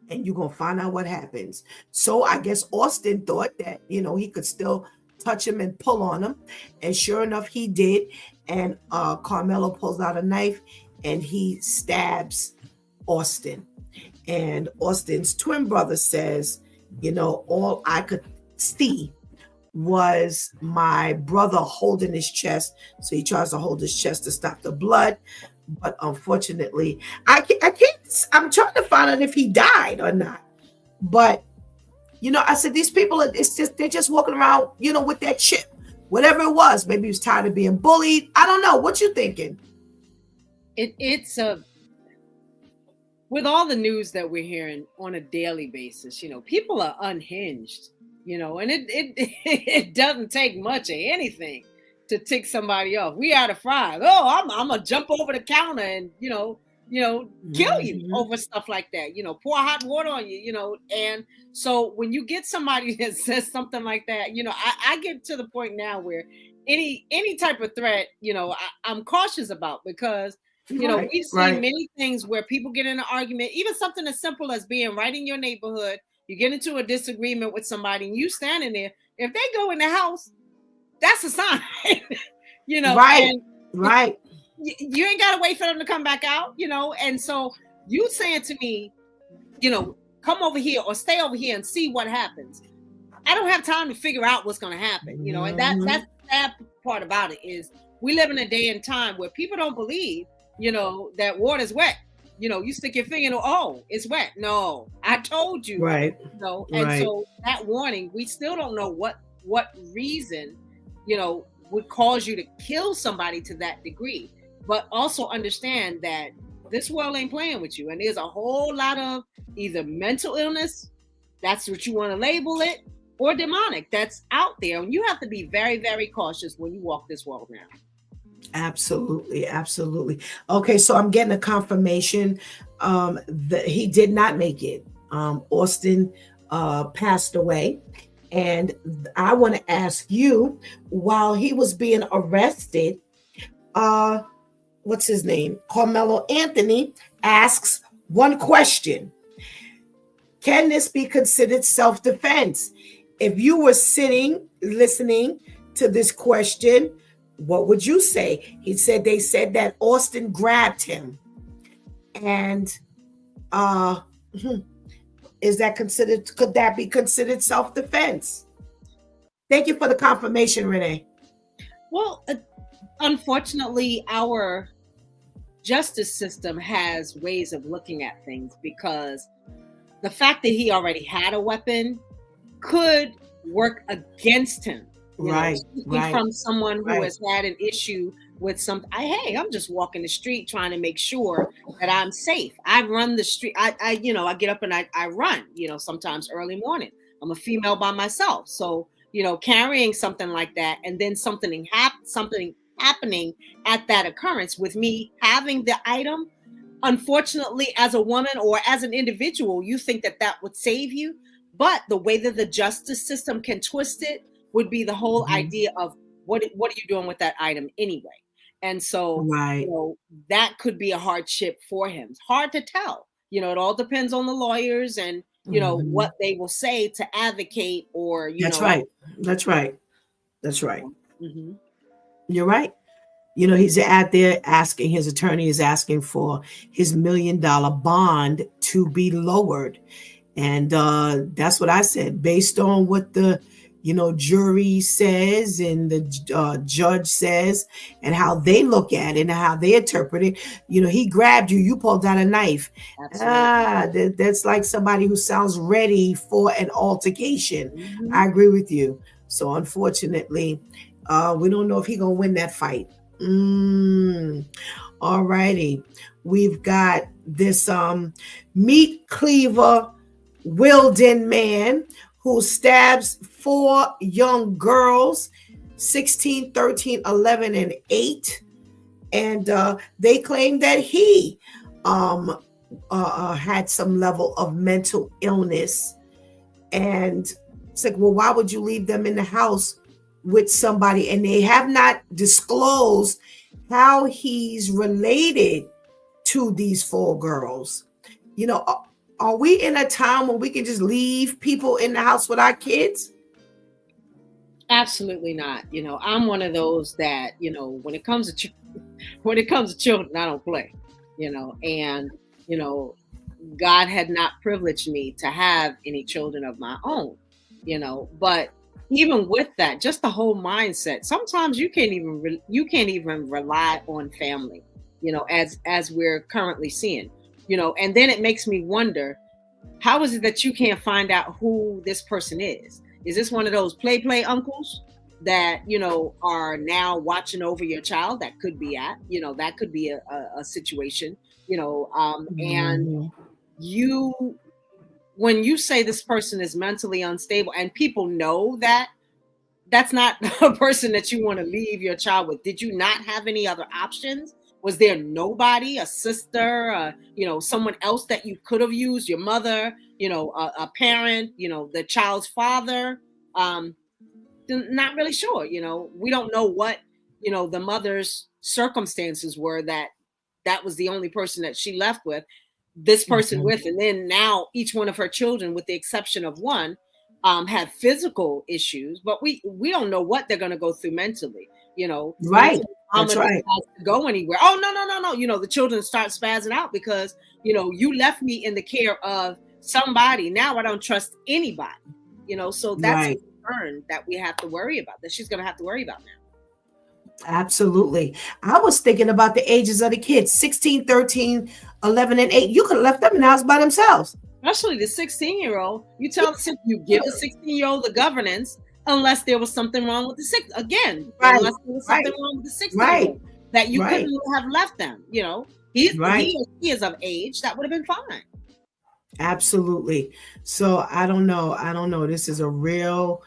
and you're going to find out what happens. So I guess Austin thought that, he could still touch him and pull on him. And sure enough, he did. And Carmelo pulls out a knife and he stabs Austin. And Austin's twin brother says, all I could see was my brother holding his chest. So he tries to hold his chest to stop the blood. But unfortunately, I can't, I'm trying to find out if he died or not. But, I said, these people, they're just walking around, with that chip, whatever it was. Maybe he was tired of being bullied. I don't know. What you thinking? It's with all the news that we're hearing on a daily basis, people are unhinged, and it doesn't take much of anything to tick somebody off. We out of fries. Oh, I'm gonna jump over the counter and kill you over stuff like that. Pour hot water on you. And so when you get somebody that says something like that, I get to the point now where any type of threat, I'm cautious about, because we've seen many things where people get in an argument, even something as simple as being right in your neighborhood. You get into a disagreement with somebody and you standing there. If they go in the house, that's a sign, Right. Right. You ain't got to wait for them to come back out, and so you saying to me, come over here or stay over here and see what happens. I don't have time to figure out what's going to happen, and that's the sad part about it is we live in a day and time where people don't believe, that water's wet. You stick your finger in, oh, it's wet. No, I told you. Right. And so that warning, we still don't know what reason, would cause you to kill somebody to that degree. But also understand that this world ain't playing with you. And there's a whole lot of either mental illness, that's what you want to label it, or demonic that's out there. And you have to be very, very cautious when you walk this world now. Absolutely. Absolutely. Okay. So I'm getting a confirmation that he did not make it. Austin passed away. And I want to ask you, while he was being arrested, what's his name? Carmelo Anthony asks one question. Can this be considered self-defense? If you were sitting, listening to this question, what would you say? They said that Austin grabbed him. And could that be considered self-defense? Thank you for the confirmation, Renee. Well, unfortunately, our justice system has ways of looking at things, because the fact that he already had a weapon could work against him. Right. From someone who has had an issue with something. I'm just walking the street trying to make sure that I'm safe. I run the street. I get up and I run, sometimes early morning. I'm a female by myself. So, carrying something like that, and then something happening at that occurrence with me having the item, unfortunately, as a woman or as an individual, you think that would save you. But the way that the justice system can twist it would be the whole idea of what are you doing with that item anyway? And so, that could be a hardship for him. It's hard to tell. It all depends on the lawyers and, what they will say to advocate or, That's right. Mm-hmm. You're right. He's out there asking, his attorney is asking for his $1 million bond to be lowered. And that's what I said, based on what the jury says and the judge says and how they look at it and how they interpret it. He grabbed you, you pulled out a knife. That's like somebody who sounds ready for an altercation. Mm-hmm. I agree with you. So unfortunately, we don't know if he's going to win that fight. All righty. We've got this meat cleaver Wilden man who stabs 4 young girls, 16, 13, 11, and 8. And they claim that he had some level of mental illness. And it's like, well, why would you leave them in the house with somebody? And they have not disclosed how he's related to these 4 girls. You know, are we in a time when we can just leave people in the house with our kids? Absolutely not. You know, I'm one of those that, you know, when it comes to children, I don't play. You know, and you know, God had not privileged me to have any children of my own. You know, but even with that, just the whole mindset. Sometimes you can't even rely on family. You know, as we're currently seeing. You know, and then it makes me wonder, how is it that you can't find out who this person is? Is this one of those play uncles that, you know, are now watching over your child? That could be that could be a situation, you know, and you, when you say this person is mentally unstable and people know that, that's not a person that you want to leave your child with. Did you not have any other options? Was there nobody, a sister, you know, someone else that you could have used, your mother, you know, a parent, you know, the child's father? Not really sure. You know, we don't know what, you know, the mother's circumstances were, that was the only person that she left with, this person with. And then now each one of her children, with the exception of one, have physical issues, but we don't know what they're going to go through mentally. You know, right? That's right. To go anywhere. Oh no! You know, the children start spazzing out because, you know, you left me in the care of somebody. Now I don't trust anybody. You know, so that's a concern that we have to worry about. That she's going to have to worry about now. Absolutely. I was thinking about the ages of the kids: 16, 13, 11, and 8. You could have left them in the house by themselves. Especially the 16-year-old. You give the 16-year-old the governance unless there was something wrong with the unless there was something wrong with the 16-year-old that you couldn't have left them. You know, he is of age. That would have been fine. Absolutely. So I don't know. This is a real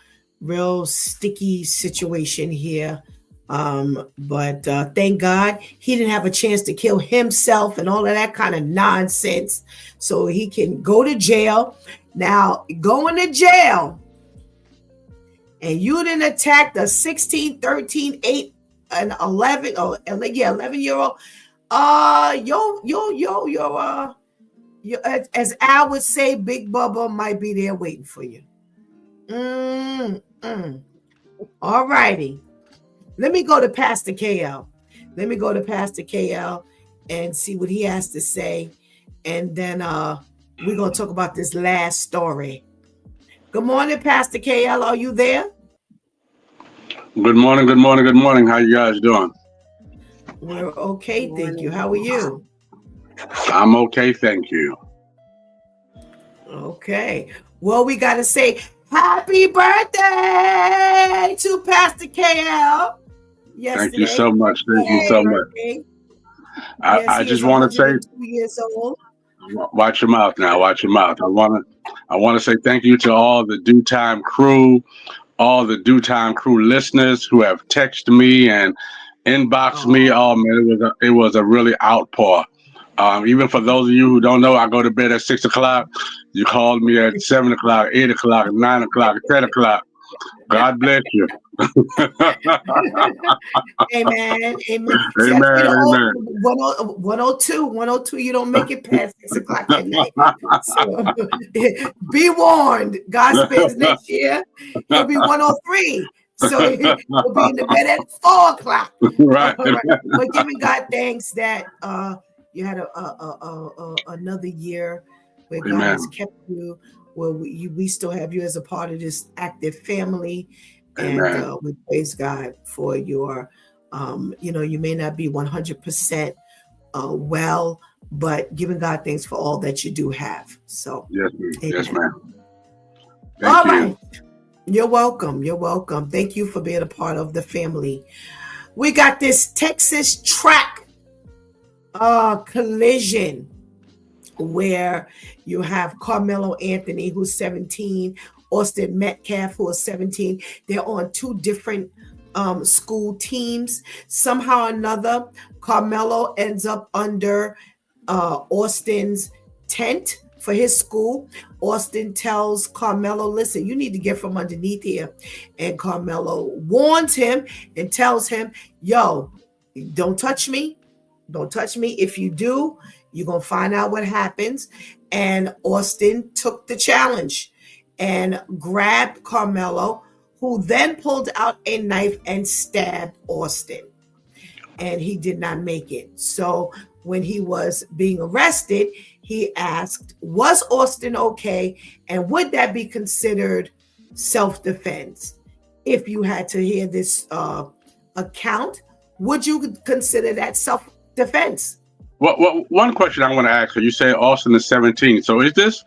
sticky situation here. But thank God he didn't have a chance to kill himself and all of that kind of nonsense. So he can go to jail. Now, going to jail and you didn't attack the 16, 13, 8, and 11, 11-year-old. As Al would say, Big Bubba might be there waiting for you. All righty. Let me go to Pastor KL. And see what he has to say. And then we're going to talk about this last story. Good morning, Pastor KL. Are you there? Good morning. How you guys doing? We're okay, thank you. How are you? I'm okay, thank you. Okay. Well, we got to say happy birthday to Pastor KL. Yesterday. Thank you so much. I just want to say, 2 years old. Watch your mouth now. I want to say thank you to all the Due Time crew, all the Due Time crew listeners who have texted me and inboxed me. Oh man, it was a really outpour. Even for those of you who don't know, I go to bed at 6 o'clock. You called me at 7 o'clock, 8 o'clock, 9 o'clock, 10 o'clock. God bless you. Amen. Amen. 102, you don't make it past 6 o'clock at night. So be warned. God spends next year, it'll be 103. So we'll be in the bed at 4 o'clock. Right. But giving God thanks that you had another year where God has kept you, where we still have you as a part of this active family. And we praise God for your, you may not be 100% well, but giving God thanks for all that you do have. So yes, ma'am. All right. You're welcome. Thank you for being a part of the family. We got this Texas track collision where you have Carmelo Anthony, who's 17, Austin Metcalf, who is 17. They're on 2 different school teams. Somehow or another, Carmelo ends up under Austin's tent for his school. Austin tells Carmelo, listen, you need to get from underneath here. And Carmelo warns him and tells him, yo, don't touch me. Don't touch me. If you do, you're going to find out what happens. And Austin took the challenge and grabbed Carmelo, who then pulled out a knife and stabbed Austin. And he did not make it. So when he was being arrested, he asked, was Austin okay? And would that be considered self-defense? If you had to hear this account, would you consider that self-defense? Well, one question I want to ask you say Austin is 17. So is this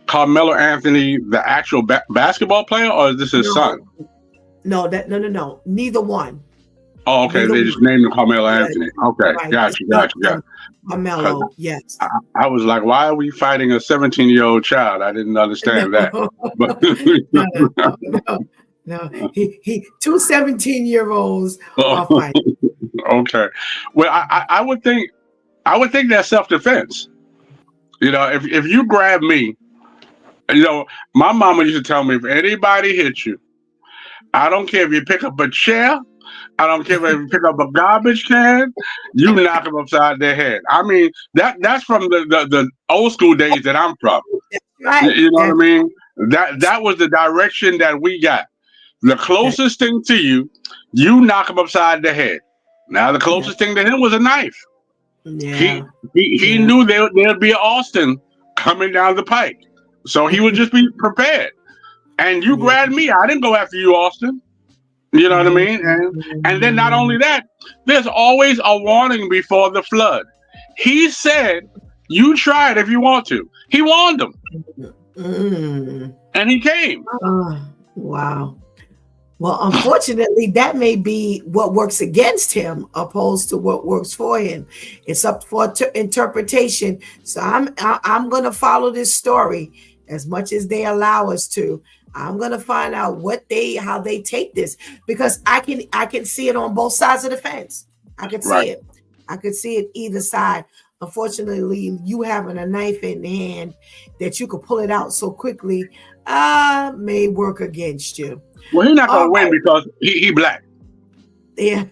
Carmelo Anthony the actual basketball player, or is this his son? No, neither one. Oh, okay. They just named him Carmelo Anthony. Okay, right. Gotcha. Carmelo, yes. I was like, why are we fighting a 17-year-old child? I didn't understand that. No. He 2 17-year-olds are fighting. Okay. Well, I would think that's self-defense. You know, if you grab me, you know, my mama used to tell me, if anybody hits you, I don't care if you pick up a chair, I don't care if you pick up a garbage can, you knock them upside their head. I mean, that's from the old school days that I'm from. Right. You know what I mean? That was the direction that we got. The closest thing to you, you knock them upside the head. Now the closest thing to him was a knife. Yeah. He knew there'd be an Austin coming down the pike. So he would just be prepared. And you grabbed me. I didn't go after you, Austin. You know what I mean? And then not only that, there's always a warning before the flood. He said, you try it if you want to. He warned them. And he came. Wow. Well, unfortunately, that may be what works against him opposed to what works for him. It's up for interpretation. So I'm going to follow this story as much as they allow us to. I'm going to find out how they take this, because I can see it on both sides of the fence. I can see it. I could see it either side. Unfortunately, you having a knife in hand that you could pull it out so quickly may work against you. Well, he's not going to win because he black. Yeah,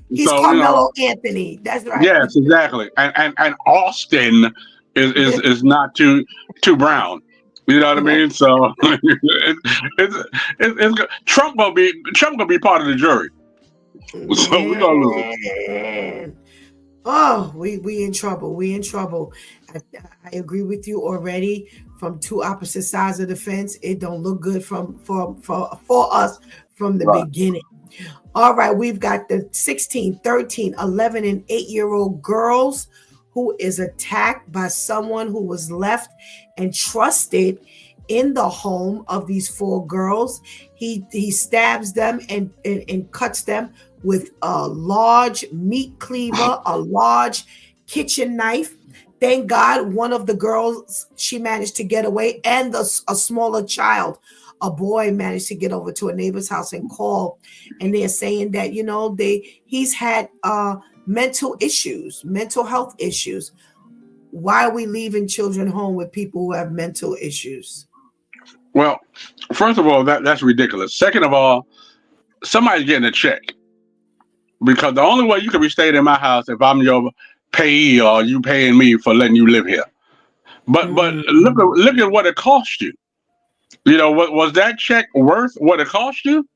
he's so, Carmelo Anthony. That's right. Yes, exactly. And Austin is not too brown. You know what I mean? So it's Trump gonna be part of the jury. So we're gonna lose. Oh, we in trouble. We in trouble. I agree with you already. From two opposite sides of the fence, it don't look good for us from the beginning. All right, we've got the 16, 13, 11, and 8-year-old girls who is attacked by someone who was left and trusted in the home of these 4 girls. He stabs them and cuts them with a large meat cleaver, a large kitchen knife. Thank God one of the girls, she managed to get away, and a smaller child, a boy, managed to get over to a neighbor's house and call. And they're saying that, he's had mental health issues. Why are we leaving children home with people who have mental issues? Well, first of all, that's ridiculous. Second of all, somebody's getting a check, because the only way you can be staying in my house if I'm your payee or you paying me for letting you live here. But look at what it cost you. What was that check worth? What it cost you?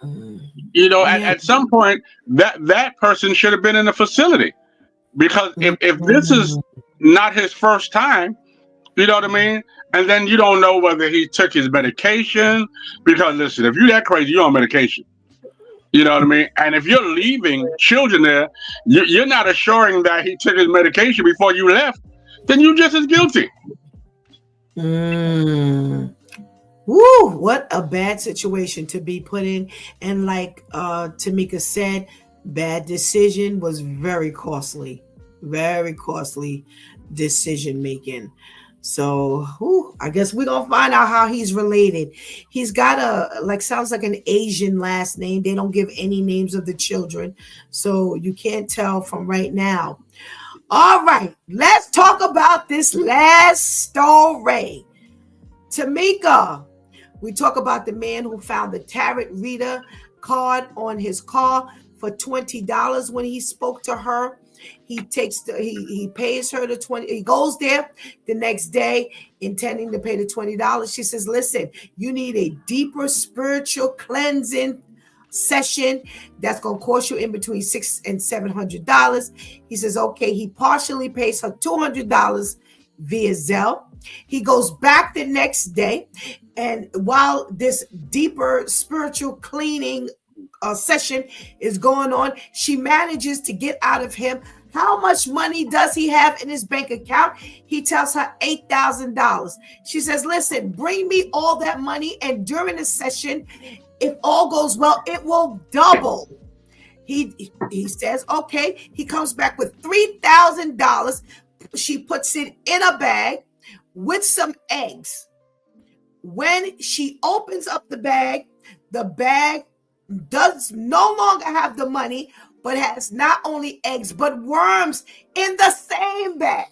At some point that person should have been in a facility, because if this is not his first time, you know what I mean? And then you don't know whether he took his medication, because listen, if you're that crazy, you're on medication. You know what I mean? And if you're leaving children there, you're not assuring that he took his medication before you left, then you're just as guilty. Woo, what a bad situation to be put in. And like Tamika said, bad decision, was very costly decision making. So I guess we're gonna find out how he's related. He's got sounds like an Asian last name. They don't give any names of the children, so you can't tell from right now. All right, let's talk about this last story. Tamika, we talk about the man who found the tarot reader card on his car for $20 when he spoke to her. He pays her the 20. He goes there the next day intending to pay the $20. She says, listen, you need a deeper spiritual cleansing session that's going to cost you in between $600 and $700. He says, okay. He partially pays her $200 via Zelle. He goes back the next day, and while this deeper spiritual cleaning session is going on, she manages to get out of him. How much money does he have in his bank account? He tells her $8,000. She says, listen, bring me all that money, and during the session, if all goes well, it will double. He says, okay. He comes back with $3,000. She puts it in a bag with some eggs. When she opens up the bag does no longer have the money, but has not only eggs, but worms in the same bag.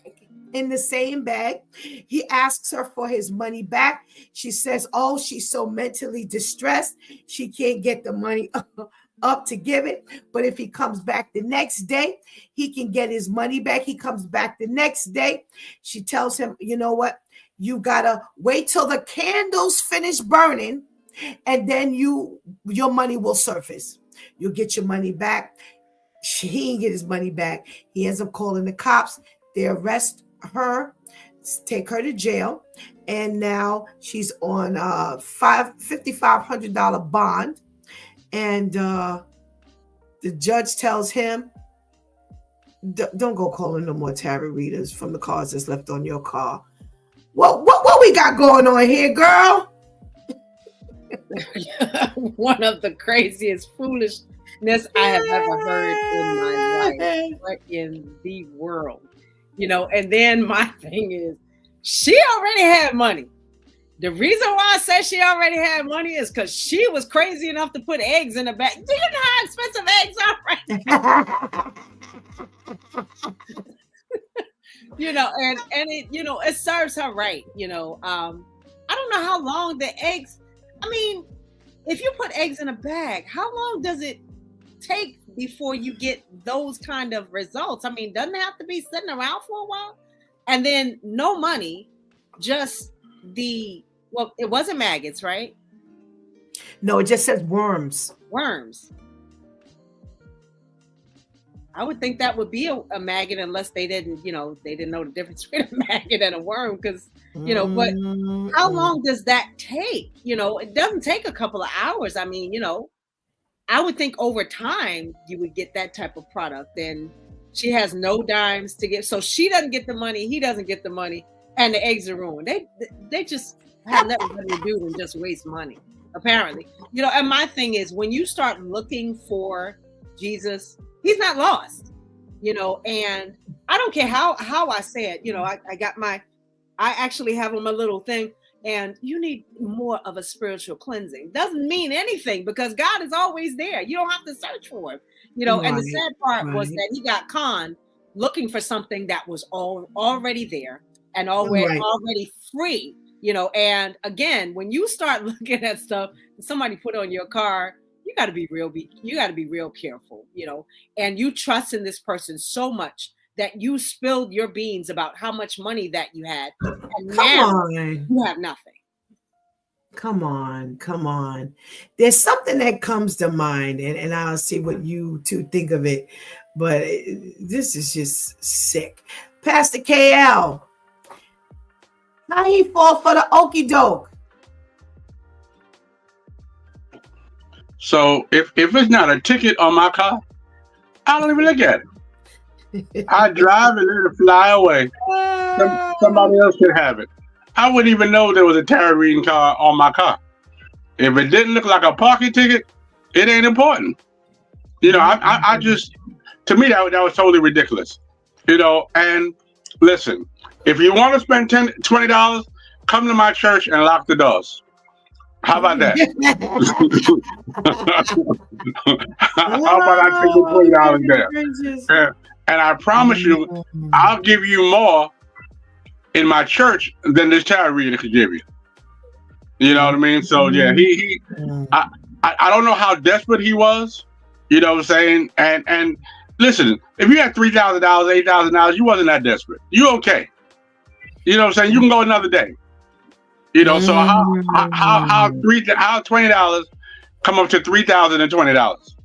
He asks her for his money back. She says, oh, she's so mentally distressed. She can't get the money up to give it. But if he comes back the next day, he can get his money back. He comes back the next day. She tells him, you know what? You gotta wait till the candles finish burning, and then your money will surface. You'll get your money back. He didn't get his money back. He ends up calling the cops. They arrest her, take her to jail, and now she's on a $5,500 bond. And the judge tells him, don't go calling no more tarot readers from the cards that's left on your car. What we got going on here, girl? One of the craziest foolishness I have ever heard in my life. What in the world? And then my thing is, she already had money. The reason why I said she already had money is because she was crazy enough to put eggs in the bag. Do you know how expensive eggs are? And it, it serves her right. I don't know how long the eggs. I mean, if you put eggs in a bag, how long does it take before you get those kind of results? I mean, doesn't it have to be sitting around for a while? And then no money, just it wasn't maggots, right? No, it just says worms. Worms. I would think that would be a maggot unless they didn't know the difference between a maggot and a worm, because, but how long does that take? It doesn't take a couple of hours. I mean, I would think over time you would get that type of product. And she has no dimes to get. So she doesn't get the money. He doesn't get the money. And the eggs are ruined. They just have nothing better to do than just waste money, apparently. And my thing is, when you start looking for Jesus, he's not lost, and I don't care how I say it. I actually have on my little thing, and you need more of a spiritual cleansing. Doesn't mean anything, because God is always there. You don't have to search for him, Right, and the sad part was that he got conned looking for something that was already there and already free, and again, when you start looking at stuff that somebody put on your car, you got to be real careful, and you trust in this person so much that you spilled your beans about how much money that you had, and now you have nothing. Come on. There's something that comes to mind, and I'll see what you two think of it, but this is just sick. Pastor KL, how he fall for the okie doke? So if it's not a ticket on my car, I don't even look at it. I drive and let it fly away. Somebody else can have it. I wouldn't even know there was a tarot reading card on my car. If it didn't look like a parking ticket, it ain't important. I just, to me, that was totally ridiculous. And listen, if you want to spend $20, come to my church and lock the doors. How about that? How about I take your $20 there? And I promise you, I'll give you more in my church than this tarot reader could give you. You know what I mean? So yeah, I don't know how desperate he was. You know what I'm saying? And listen, if you had $3,000, $8,000, you wasn't that desperate. You okay? You know what I'm saying? You can go another day. You know, so how $20 come up to $3,020,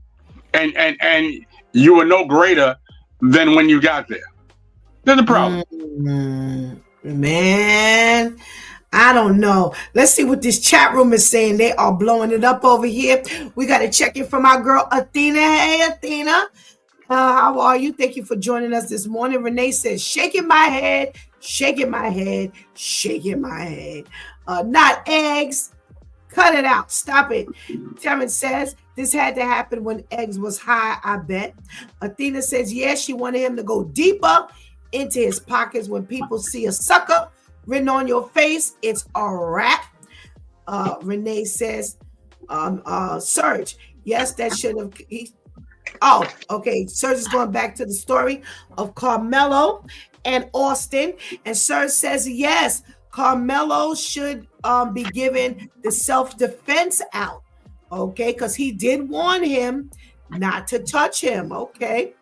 and you were no greater than when you got there. There's a problem. Man, I don't know. Let's see what this chat room is saying. They are blowing it up over here. We got to check in from our girl Athena. Hey, Athena. How are you? Thank you for joining us this morning. Renee says, shaking my head, shaking my head, shaking my head. Not eggs. Cut it out. Stop it. Terrence says, this had to happen when eggs was high, I bet. Athena says, yes, she wanted him to go deeper into his pockets. When people see a sucker written on your face, it's a wrap. Renee says, Serge, yes, that should have... Oh, okay. Serge is going back to the story of Carmelo and Austin. And Serge says, yes, Carmelo should be given the self-defense out. Okay, because he did warn him not to touch him. Okay.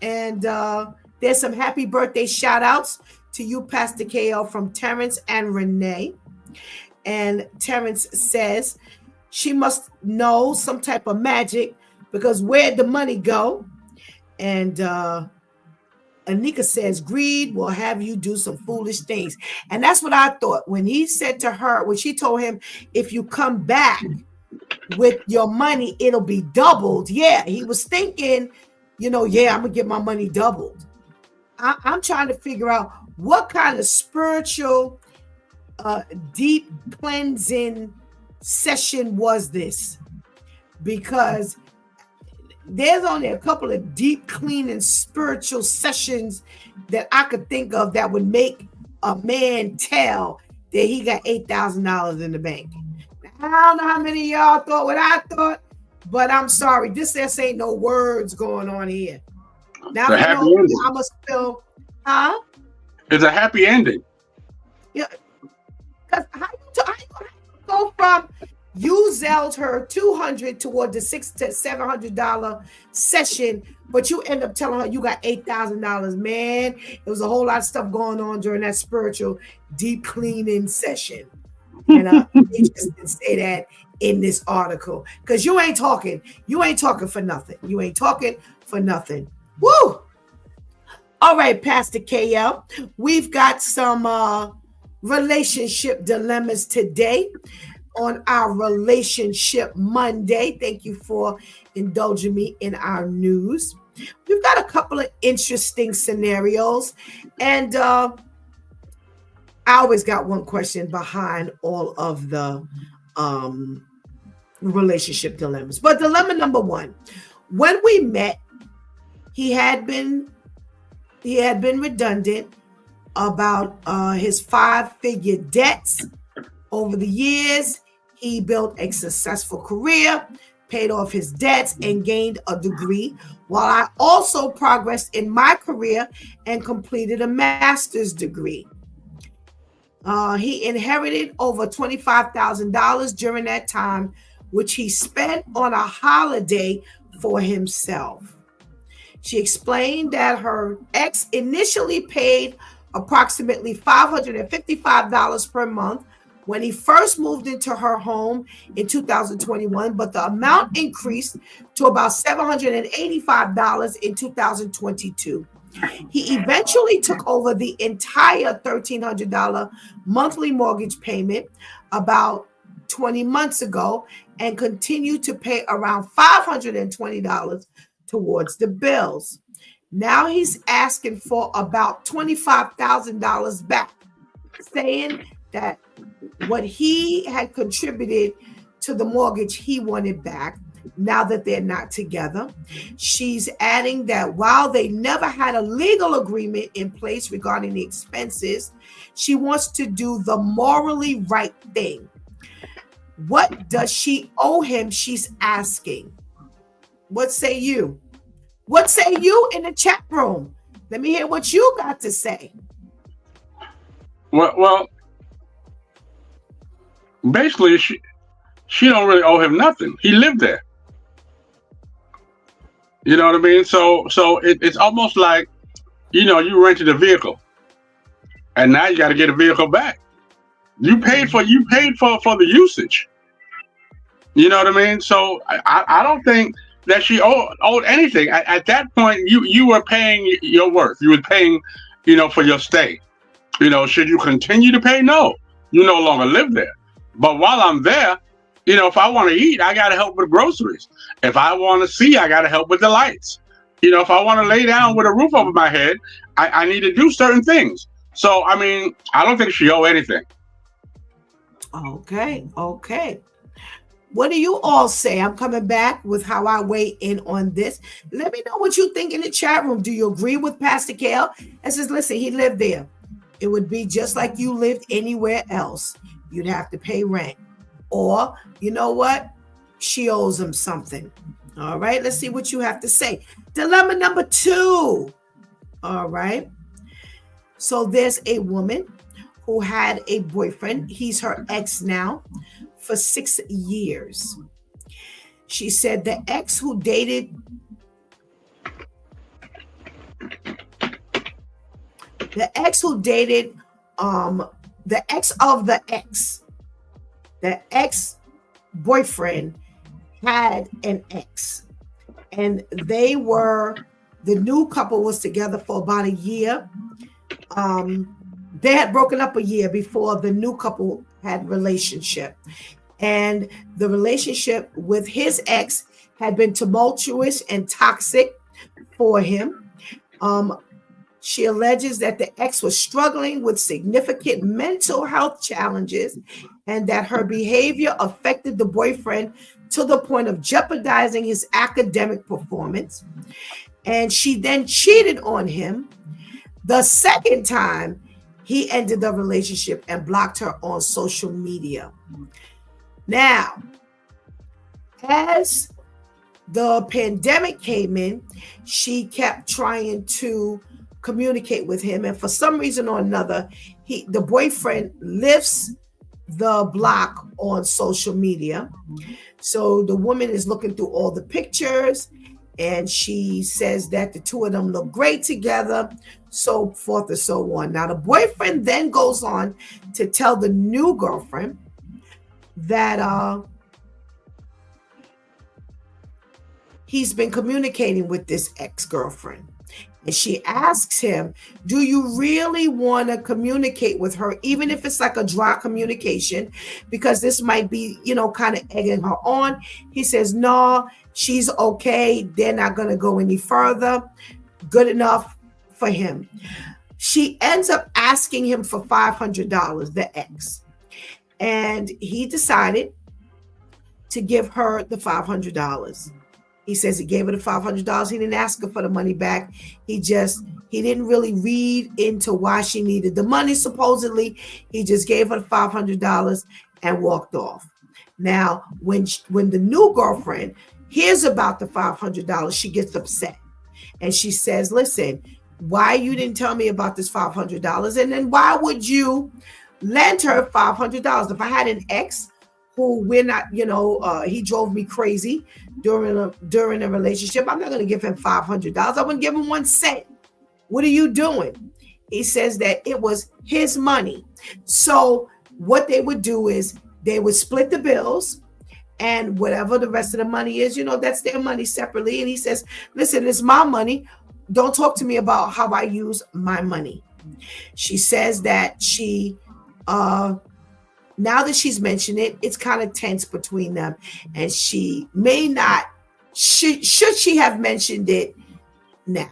And there's some happy birthday shout outs to you, Pastor KL, from Terrence and Renee. And Terrence says she must know some type of magic, because where'd the money go? And Anika says, greed will have you do some foolish things. And that's what I thought when he said to her, when she told him, if you come back with your money, it'll be doubled. Yeah, he was thinking, I'm going to get my money doubled. I'm trying to figure out what kind of spiritual, deep cleansing session was this? Because there's only a couple of deep cleaning spiritual sessions that I could think of that would make a man tell that he got $8,000 in the bank. I don't know how many of y'all thought what I thought, but I'm sorry. This ain't no words going on here. Now it's a happy ending. I'm going to spill, huh? It's a happy ending. Yeah. Because how you go from... You zelled her $200 toward the $600 to $700 session, but you end up telling her you got $8,000. Man, there was a whole lot of stuff going on during that spiritual deep cleaning session. And they just didn't say that in this article, because you ain't talking for nothing. You ain't talking for nothing. Woo! All right, Pastor KL, we've got some relationship dilemmas today on our Relationship Monday. Thank you for indulging me in our news. We've got a couple of interesting scenarios, and I always got one question behind all of the relationship dilemmas. But dilemma number one: when we met, he had been redundant about his 5-figure debts. Over the years, he built a successful career, paid off his debts, and gained a degree, while I also progressed in my career and completed a master's degree. He inherited over $25,000 during that time, which he spent on a holiday for himself. She explained that her ex initially paid approximately $555 per month when he first moved into her home in 2021, but the amount increased to about $785 in 2022. He eventually took over the entire $1,300 monthly mortgage payment about 20 months ago and continued to pay around $520 towards the bills. Now he's asking for about $25,000 back, saying that what he had contributed to the mortgage he wanted back now that they're not together. She's adding that while they never had a legal agreement in place regarding the expenses, she wants to do the morally right thing. What does she owe him? She's asking. What say you? What say you in the chat room? Let me hear what you got to say. Well, basically, she don't really owe him nothing. He lived there. You know what I mean? So it's almost like, you rented a vehicle, and now you got to get a vehicle back. You paid for the usage. You know what I mean? So I don't think that she owed anything. At that point, you were paying your worth. You were paying, for your stay. Should you continue to pay? No, you no longer live there. But while I'm there, if I want to eat, I got to help with groceries. If I want to see, I got to help with the lights. If I want to lay down with a roof over my head, I need to do certain things. So, I mean, I don't think she owe anything. Okay. What do you all say? I'm coming back with how I weigh in on this. Let me know what you think in the chat room. Do you agree with Pastor Kale? And says, listen, he lived there. It would be just like you lived anywhere else. You'd have to pay rent. Or, you know what? She owes him something. All right, let's see what you have to say. Dilemma number 2. All right. So there's a woman who had a boyfriend. He's her ex now for 6 years. She said the ex who dated the ex boyfriend had an ex, and the new couple was together for about a year. They had broken up a year before the new couple had relationship, and the relationship with his ex had been tumultuous and toxic for him. She alleges that the ex was struggling with significant mental health challenges and that her behavior affected the boyfriend to the point of jeopardizing his academic performance. And she then cheated on him. The second time, he ended the relationship and blocked her on social media. Now, as the pandemic came in, she kept trying to communicate with him, and for some reason or another, the boyfriend lifts the block on social media. So the woman is looking through all the pictures, and she says that the two of them look great together, so forth and so on. Now, the boyfriend then goes on to tell the new girlfriend that he's been communicating with this ex-girlfriend. And she asks him, do you really want to communicate with her, even if it's like a dry communication, because this might be, kind of egging her on? He says, no, she's okay. They're not going to go any further. Good enough for him. She ends up asking him for $500, the ex. And he decided to give her the $500. He says he gave her the $500. He didn't ask her for the money back. He didn't really read into why she needed the money, supposedly. He just gave her the $500 and walked off. Now, when the new girlfriend hears about the $500, she gets upset. And she says, listen, why you didn't tell me about this $500? And then why would you lend her $500? If I had an ex who he drove me crazy during a relationship, I'm not going to give him $500. I wouldn't give him 1 cent. What are you doing? He says that it was his money. So what they would do is they would split the bills, and whatever the rest of the money is, that's their money separately. And he says, listen, it's my money. Don't talk to me about how I use my money. She says that she, now that she's mentioned it, it's kind of tense between them. And she may not, should she have mentioned it now?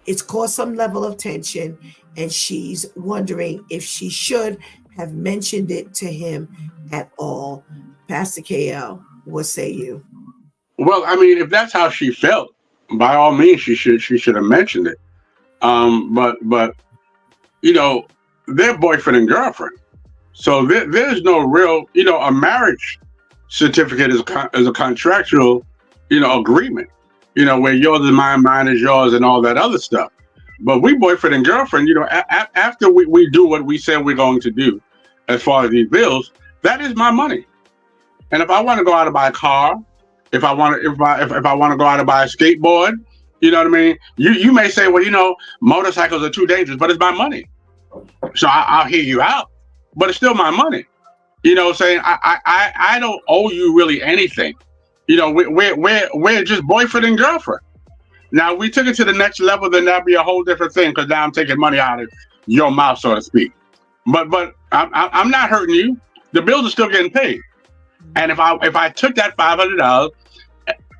It's caused some level of tension, and she's wondering if she should have mentioned it to him at all. Pastor KL, what say you? Well, I mean, if that's how she felt, by all means, she should have mentioned it. But they're boyfriend and girlfriend. So there's no real, a marriage certificate is a contractual, agreement, where yours is mine, mine is yours, and all that other stuff. But we boyfriend and girlfriend, after we do what we said we're going to do, as far as these bills, that is my money. And if I want to go out and buy a car, if I want to go out and buy a skateboard, you know what I mean? You may say, well, motorcycles are too dangerous, but it's my money. So I'll hear you out, but it's still my money. Saying I don't owe you really anything. We're just boyfriend and girlfriend. Now we took it to the next level, then that'd be a whole different thing, because now I'm taking money out of your mouth, so to speak. But I'm not hurting you. The bills are still getting paid. And if I took that $500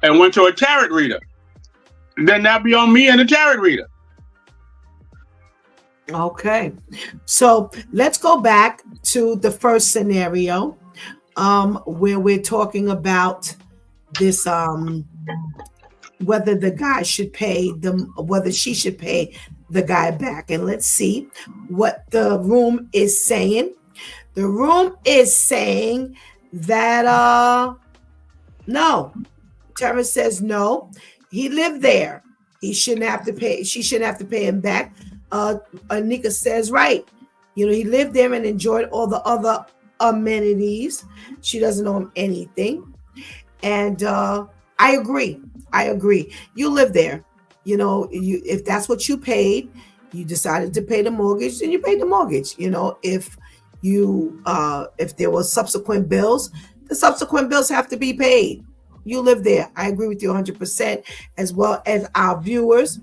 and went to a tarot reader, then that'd be on me and the tarot reader. Okay, so let's go back to the first scenario, where we're talking about this, whether the guy should pay them, whether she should pay the guy back. And let's see what the room is saying. The room is saying that no. Terrence says no. He lived there. He shouldn't have to pay. She shouldn't have to pay him back. Anika says right. He lived there and enjoyed all the other amenities. She doesn't owe him anything. And I agree. You live there. If that's what you paid, you decided to pay the mortgage, then you paid the mortgage. If there were subsequent bills, the subsequent bills have to be paid. You live there. I agree with you 100%, as well as our viewers.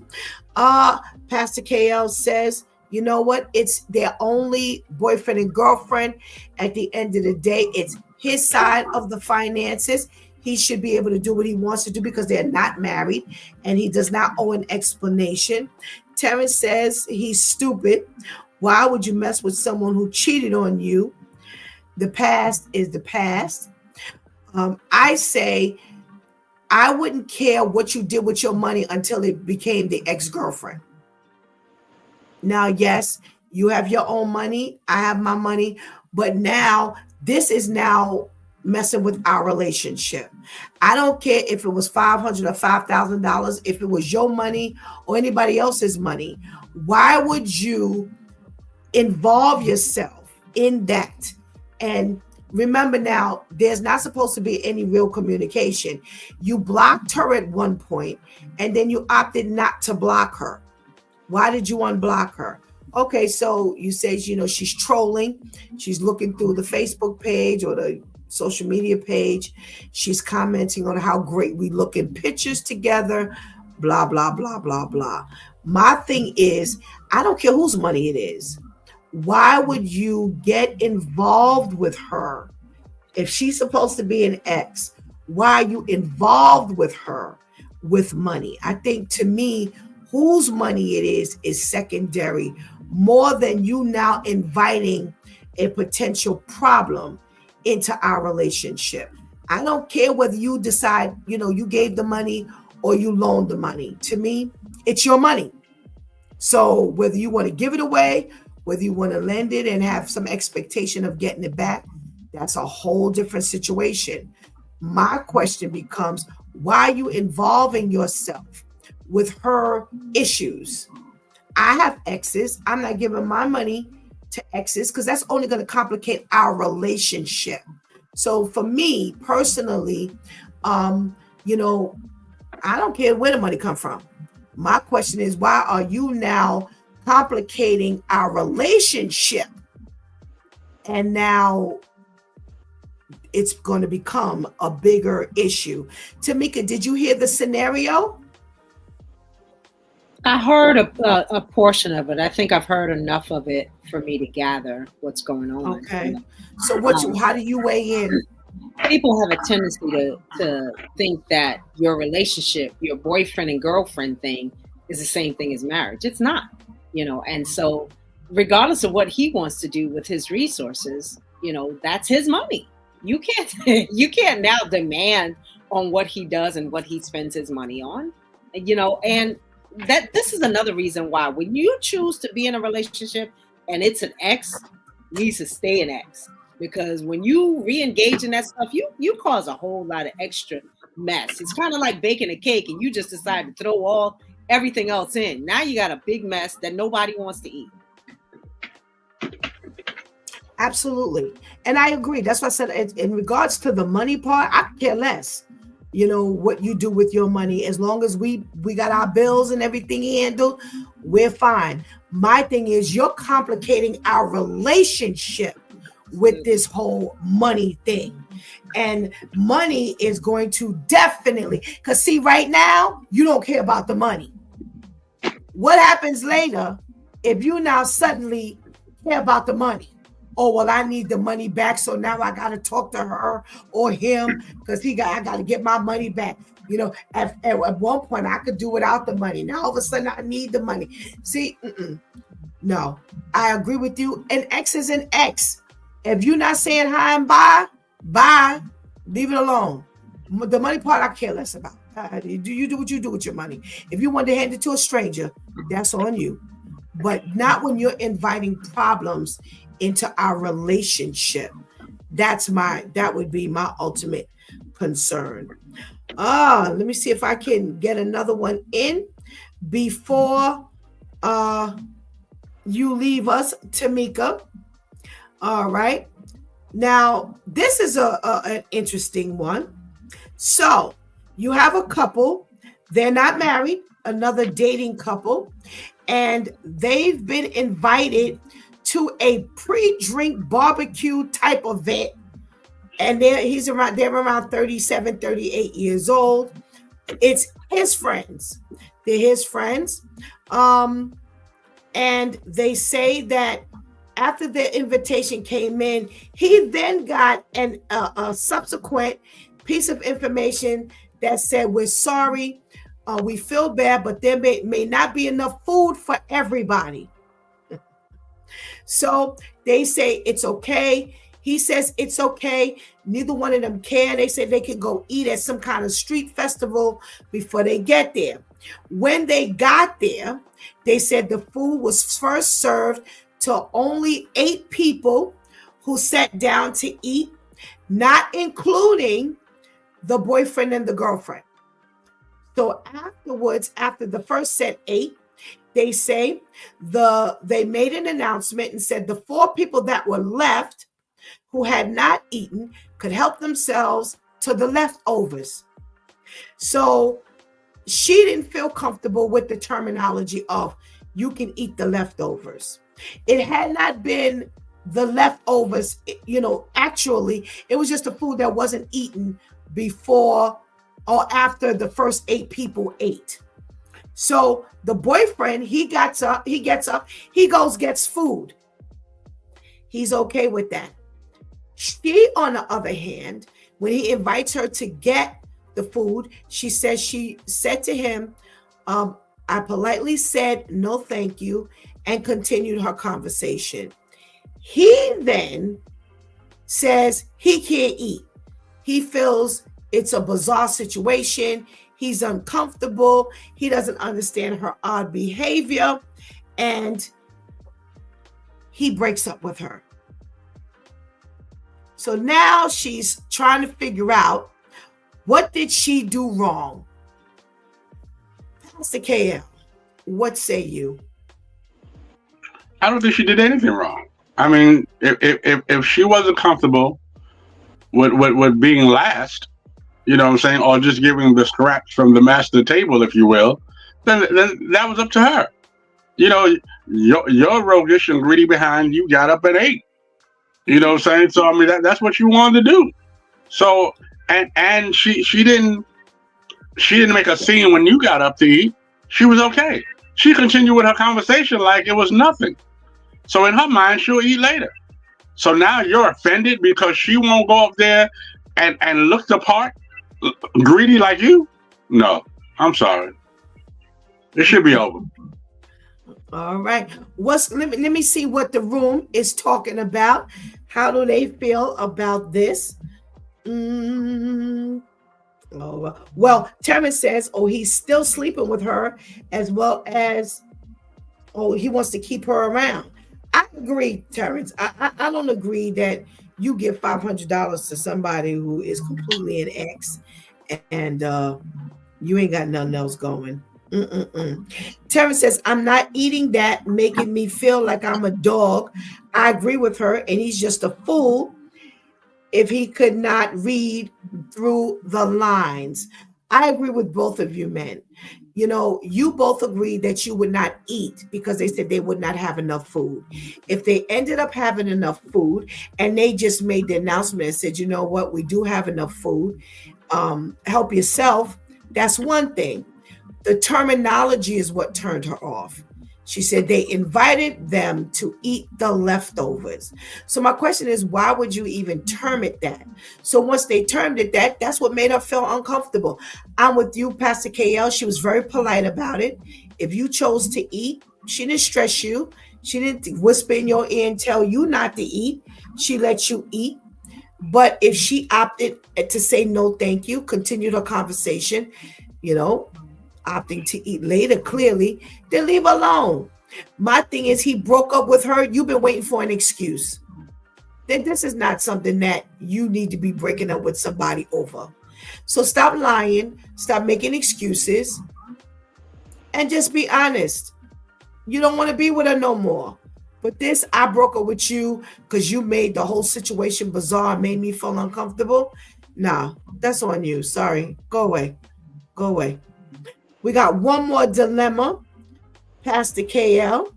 Pastor KL says, you know what? It's their only boyfriend and girlfriend. At the end of the day, it's his side of the finances. He should be able to do what he wants to do because they're not married, and he does not owe an explanation. Terrence says he's stupid. Why would you mess with someone who cheated on you? The past is the past. I say I wouldn't care what you did with your money until it became the ex-girlfriend. Now, yes, you have your own money. I have my money. But now this is now messing with our relationship. I don't care if it was $500 or $5,000, if it was your money or anybody else's money. Why would you involve yourself in that? And remember now, there's not supposed to be any real communication. You blocked her at one point, and then you opted not to block her. Why did you unblock her? Okay, so you say, she's trolling. She's looking through the Facebook page or the social media page. She's commenting on how great we look in pictures together, blah, blah, blah, blah, blah. My thing is, I don't care whose money it is. Why would you get involved with her? If she's supposed to be an ex, why are you involved with her with money? I think, to me, whose money it is secondary, more than you now inviting a potential problem into our relationship. I don't care whether you decide, you gave the money or you loaned the money. To me, it's your money. So whether you want to give it away, whether you want to lend it and have some expectation of getting it back, that's a whole different situation. My question becomes, why are you involving yourself with her issues? I have exes. I'm not giving my money to exes because that's only going to complicate our relationship. So for me personally, I don't care where the money come from. My question is, why are you now complicating our relationship? And now it's going to become a bigger issue. Tamika, did you hear the scenario? I heard a portion of it. I think I've heard enough of it for me to gather what's going on. Okay. So how do you weigh in? People have a tendency to think that your relationship, your boyfriend and girlfriend thing, is the same thing as marriage. It's not, and so regardless of what he wants to do with his resources, that's his money. You can't now demand on what he does and what he spends his money on, and that this is another reason why when you choose to be in a relationship and it's an ex, needs to stay an ex, because when you re-engage in that stuff, you cause a whole lot of extra mess. It's kind of like baking a cake and you just decide to throw everything else in. Now you got a big mess that nobody wants to eat. Absolutely. And I agree. That's why I said in regards to the money part, I care less, what you do with your money. As long as we got our bills and everything handled, we're fine. My thing is you're complicating our relationship with this whole money thing. And money is going to definitely, because see, right now, you don't care about the money. What happens later if you now suddenly care about the money? Oh, well, I need the money back, so now I got to talk to her or him because I got to get my money back. At one point, I could do without the money. Now, all of a sudden, I need the money. See, no, I agree with you. An X is an X. If you're not saying hi and bye, leave it alone. The money part, I care less about. You do what you do with your money. If you want to hand it to a stranger, that's on you. But not when you're inviting problems into our relationship. That would be my ultimate concern. Let me see if I can get another one in before you leave us, Tamika. All right. Now, this is an interesting one. So you have a couple, they're not married, another dating couple, and they've been invited to a pre-drink barbecue type event. And they're around 37, 38 years old. It's his friends. They're his friends. And they say that after the invitation came in, he then got a subsequent piece of information that said, we're sorry, we feel bad, but there may not be enough food for everybody. So they say it's okay. He says it's okay. Neither one of them care. They said they could go eat at some kind of street festival before they get there. When they got there, they said the food was first served to only 8 people who sat down to eat, not including the boyfriend and the girlfriend. So afterwards, after the first set ate, they say they made an announcement and said the 4 people that were left who had not eaten could help themselves to the leftovers. So she didn't feel comfortable with the terminology of you can eat the leftovers. It had not been the leftovers, actually, it was just the food that wasn't eaten before or after the first 8 people ate. So the boyfriend, he gets up, he goes, gets food. He's okay with that. She, on the other hand, when he invites her to get the food, she said to him, I politely said, no, thank you, and continued her conversation. He then says he can't eat. He feels it's a bizarre situation. He's uncomfortable. He doesn't understand her odd behavior, and he breaks up with her. So now she's trying to figure out, what did she do wrong? Pastor KL, what say you? I don't think she did anything wrong. I mean, if she wasn't comfortable with being last, you know what I'm saying, or just giving the scraps from the master table, if you will, then that was up to her. Your roguish and greedy behind you got up at 8. You know what I'm saying? So I mean that's what you wanted to do. So and she didn't make a scene when you got up to eat. She was okay. She continued with her conversation like it was nothing. So in her mind, she'll eat later. So now you're offended because she won't go up there and look the part, greedy like you? No, I'm sorry. It should be over. All right. Let me see what the room is talking about. How do they feel about this? Oh, well, Terrence says, he's still sleeping with her, as well as, he wants to keep her around. I agree, Terrence. I don't agree that you give $500 to somebody who is completely an ex, and you ain't got nothing else going. Mm-mm-mm. Terrence says, I'm not eating that, making me feel like I'm a dog. I agree with her, and he's just a fool if he could not read through the lines. I agree with both of you men. You know, you both agreed that you would not eat because they said they would not have enough food. If they ended up having enough food and they just made the announcement and said, you know what, we do have enough food, help yourself, that's one thing. The terminology is what turned her off. She said they invited them to eat the leftovers. So my question is, why would you even term it that? So once they termed it that, that's what made her feel uncomfortable. I'm with you, Pastor KL. She was very polite about it. If you chose to eat, she didn't stress you. She didn't whisper in your ear and tell you not to eat. She let you eat. But if she opted to say no, thank you, continued her conversation, you know, opting to eat later, clearly, then leave her alone. My thing is, he broke up with her. You've been waiting for an excuse. Then this is not something that you need to be breaking up with somebody over. So stop lying, stop making excuses, and just be honest. You don't want to be with her no more. But this, I broke up with you because you made the whole situation bizarre, made me feel uncomfortable. Nah, that's on you. Sorry. Go away. Go away. We got one more dilemma, Pastor KL.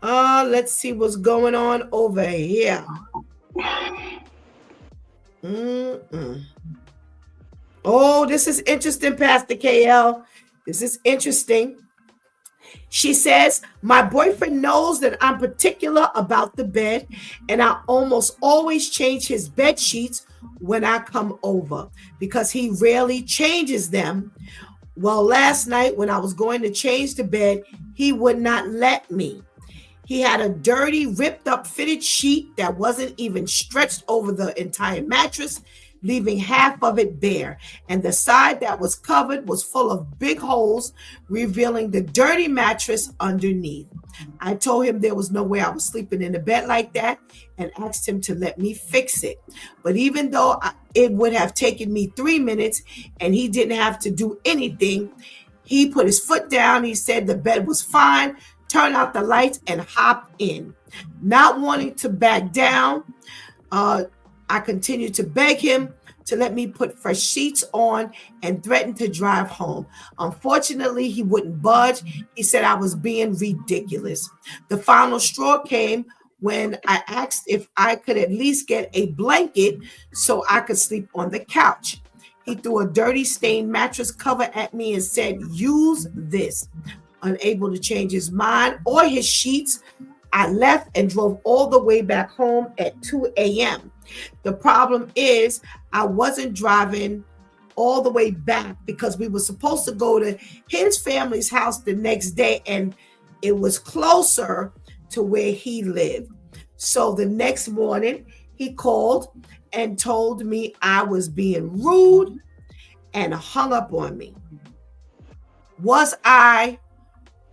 Let's see what's going on over here. Oh, this is interesting, Pastor KL. This is interesting. She says, my boyfriend knows that I'm particular about the bed, and I almost always change his bed sheets when I come over because he rarely changes them. Well, last night when I was going to change the bed, he would not let me. He had a dirty, ripped up fitted sheet that wasn't even stretched over the entire mattress, leaving half of it bare. And the side that was covered was full of big holes, revealing the dirty mattress underneath. I told him there was no way I was sleeping in a bed like that and asked him to let me fix it. But even though it would have taken me 3 minutes and he didn't have to do anything, he put his foot down. He said the bed was fine, turned out the lights, and hopped in. Not wanting to back down, I continued to beg him to let me put fresh sheets on and threatened to drive home. Unfortunately, he wouldn't budge. He said I was being ridiculous. The final straw came when I asked if I could at least get a blanket so I could sleep on the couch. He threw a dirty stained mattress cover at me and said, use this. Unable to change his mind or his sheets, I left and drove all the way back home at 2 a.m. The problem is I wasn't driving all the way back because we were supposed to go to his family's house the next day, and it was closer to where he lived. So the next morning he called and told me I was being rude and hung up on me. Was I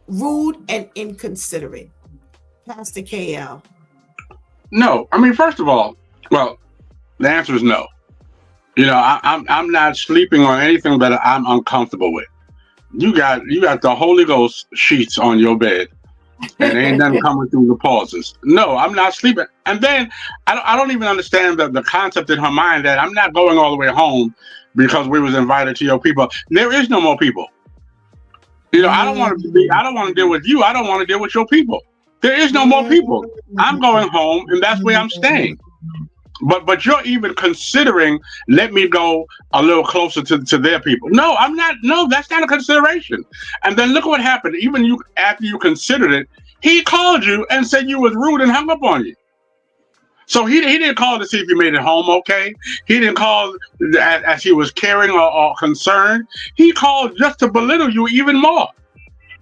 rude and inconsiderate? Pastor KL. No, I mean, first of all, well, the answer is no. You know, I'm not sleeping on anything that I'm uncomfortable with. You got the Holy Ghost sheets on your bed, and ain't nothing coming through the pauses. No, I'm not sleeping. And then I don't even understand the concept in her mind that I'm not going all the way home because we was invited to your people. There is no more people. You know, I don't want to deal with you. I don't want to deal with your people. There is no more people. I'm going home, and that's where I'm staying. But you're even considering let me go a little closer to their people. No, I'm not. No, that's not a consideration. And then look what happened. Even you, after you considered it, he called you and said you was rude and hung up on you. So he didn't call to see if you made it home okay. He didn't call as he was caring or concerned. He called just to belittle you even more.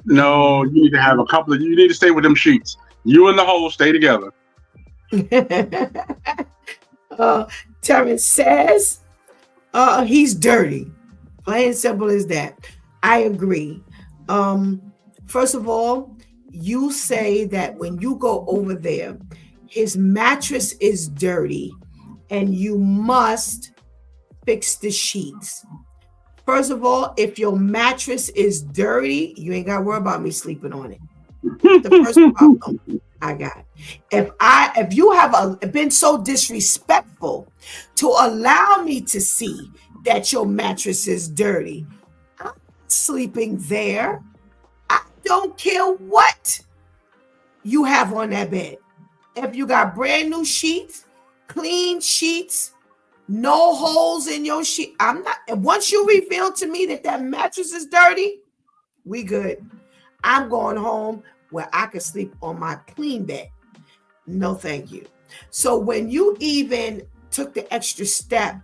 No, you need to have you need to stay with them sheets. You and the hole stay together. Terrence says he's dirty. Plain and simple as that. I agree. First of all, you say that when you go over there, his mattress is dirty and you must fix the sheets. First of all, if your mattress is dirty, you ain't got to worry about me sleeping on it. The first problem I got. If you have been so disrespectful to allow me to see that your mattress is dirty, I'm sleeping there. I don't care what you have on that bed. If you got brand new sheets, clean sheets, no holes in your sheet, I'm not. Once you reveal to me that mattress is dirty, we good. I'm going home where I can sleep on my clean bed. No, thank you. So when you even took the extra step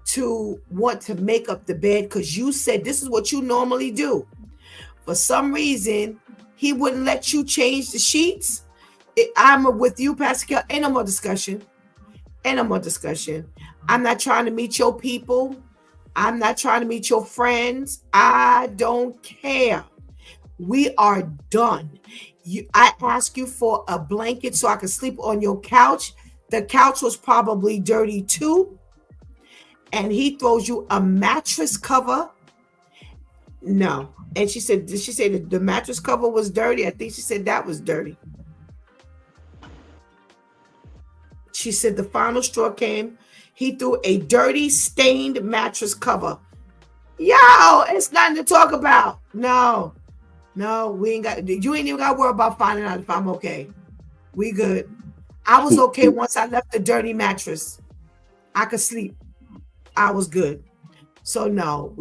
to want to make up the bed, because you said this is what you normally do, for some reason, he wouldn't let you change the sheets. I'm with you, Pascal. Ain't no more discussion. Ain't no more discussion. I'm not trying to meet your people. I'm not trying to meet your friends. I don't care. We are done. I asked you for a blanket so I could sleep on your couch. The couch was probably dirty too. And he throws you a mattress cover. No. And she said, did she say that the mattress cover was dirty? I think she said that was dirty. She said the final straw came. He threw a dirty, stained mattress cover. Yo, it's nothing to talk about. No, we ain't got. You ain't even got to worry about finding out if I'm okay. We good. I was okay once I left the dirty mattress. I could sleep. I was good. So no.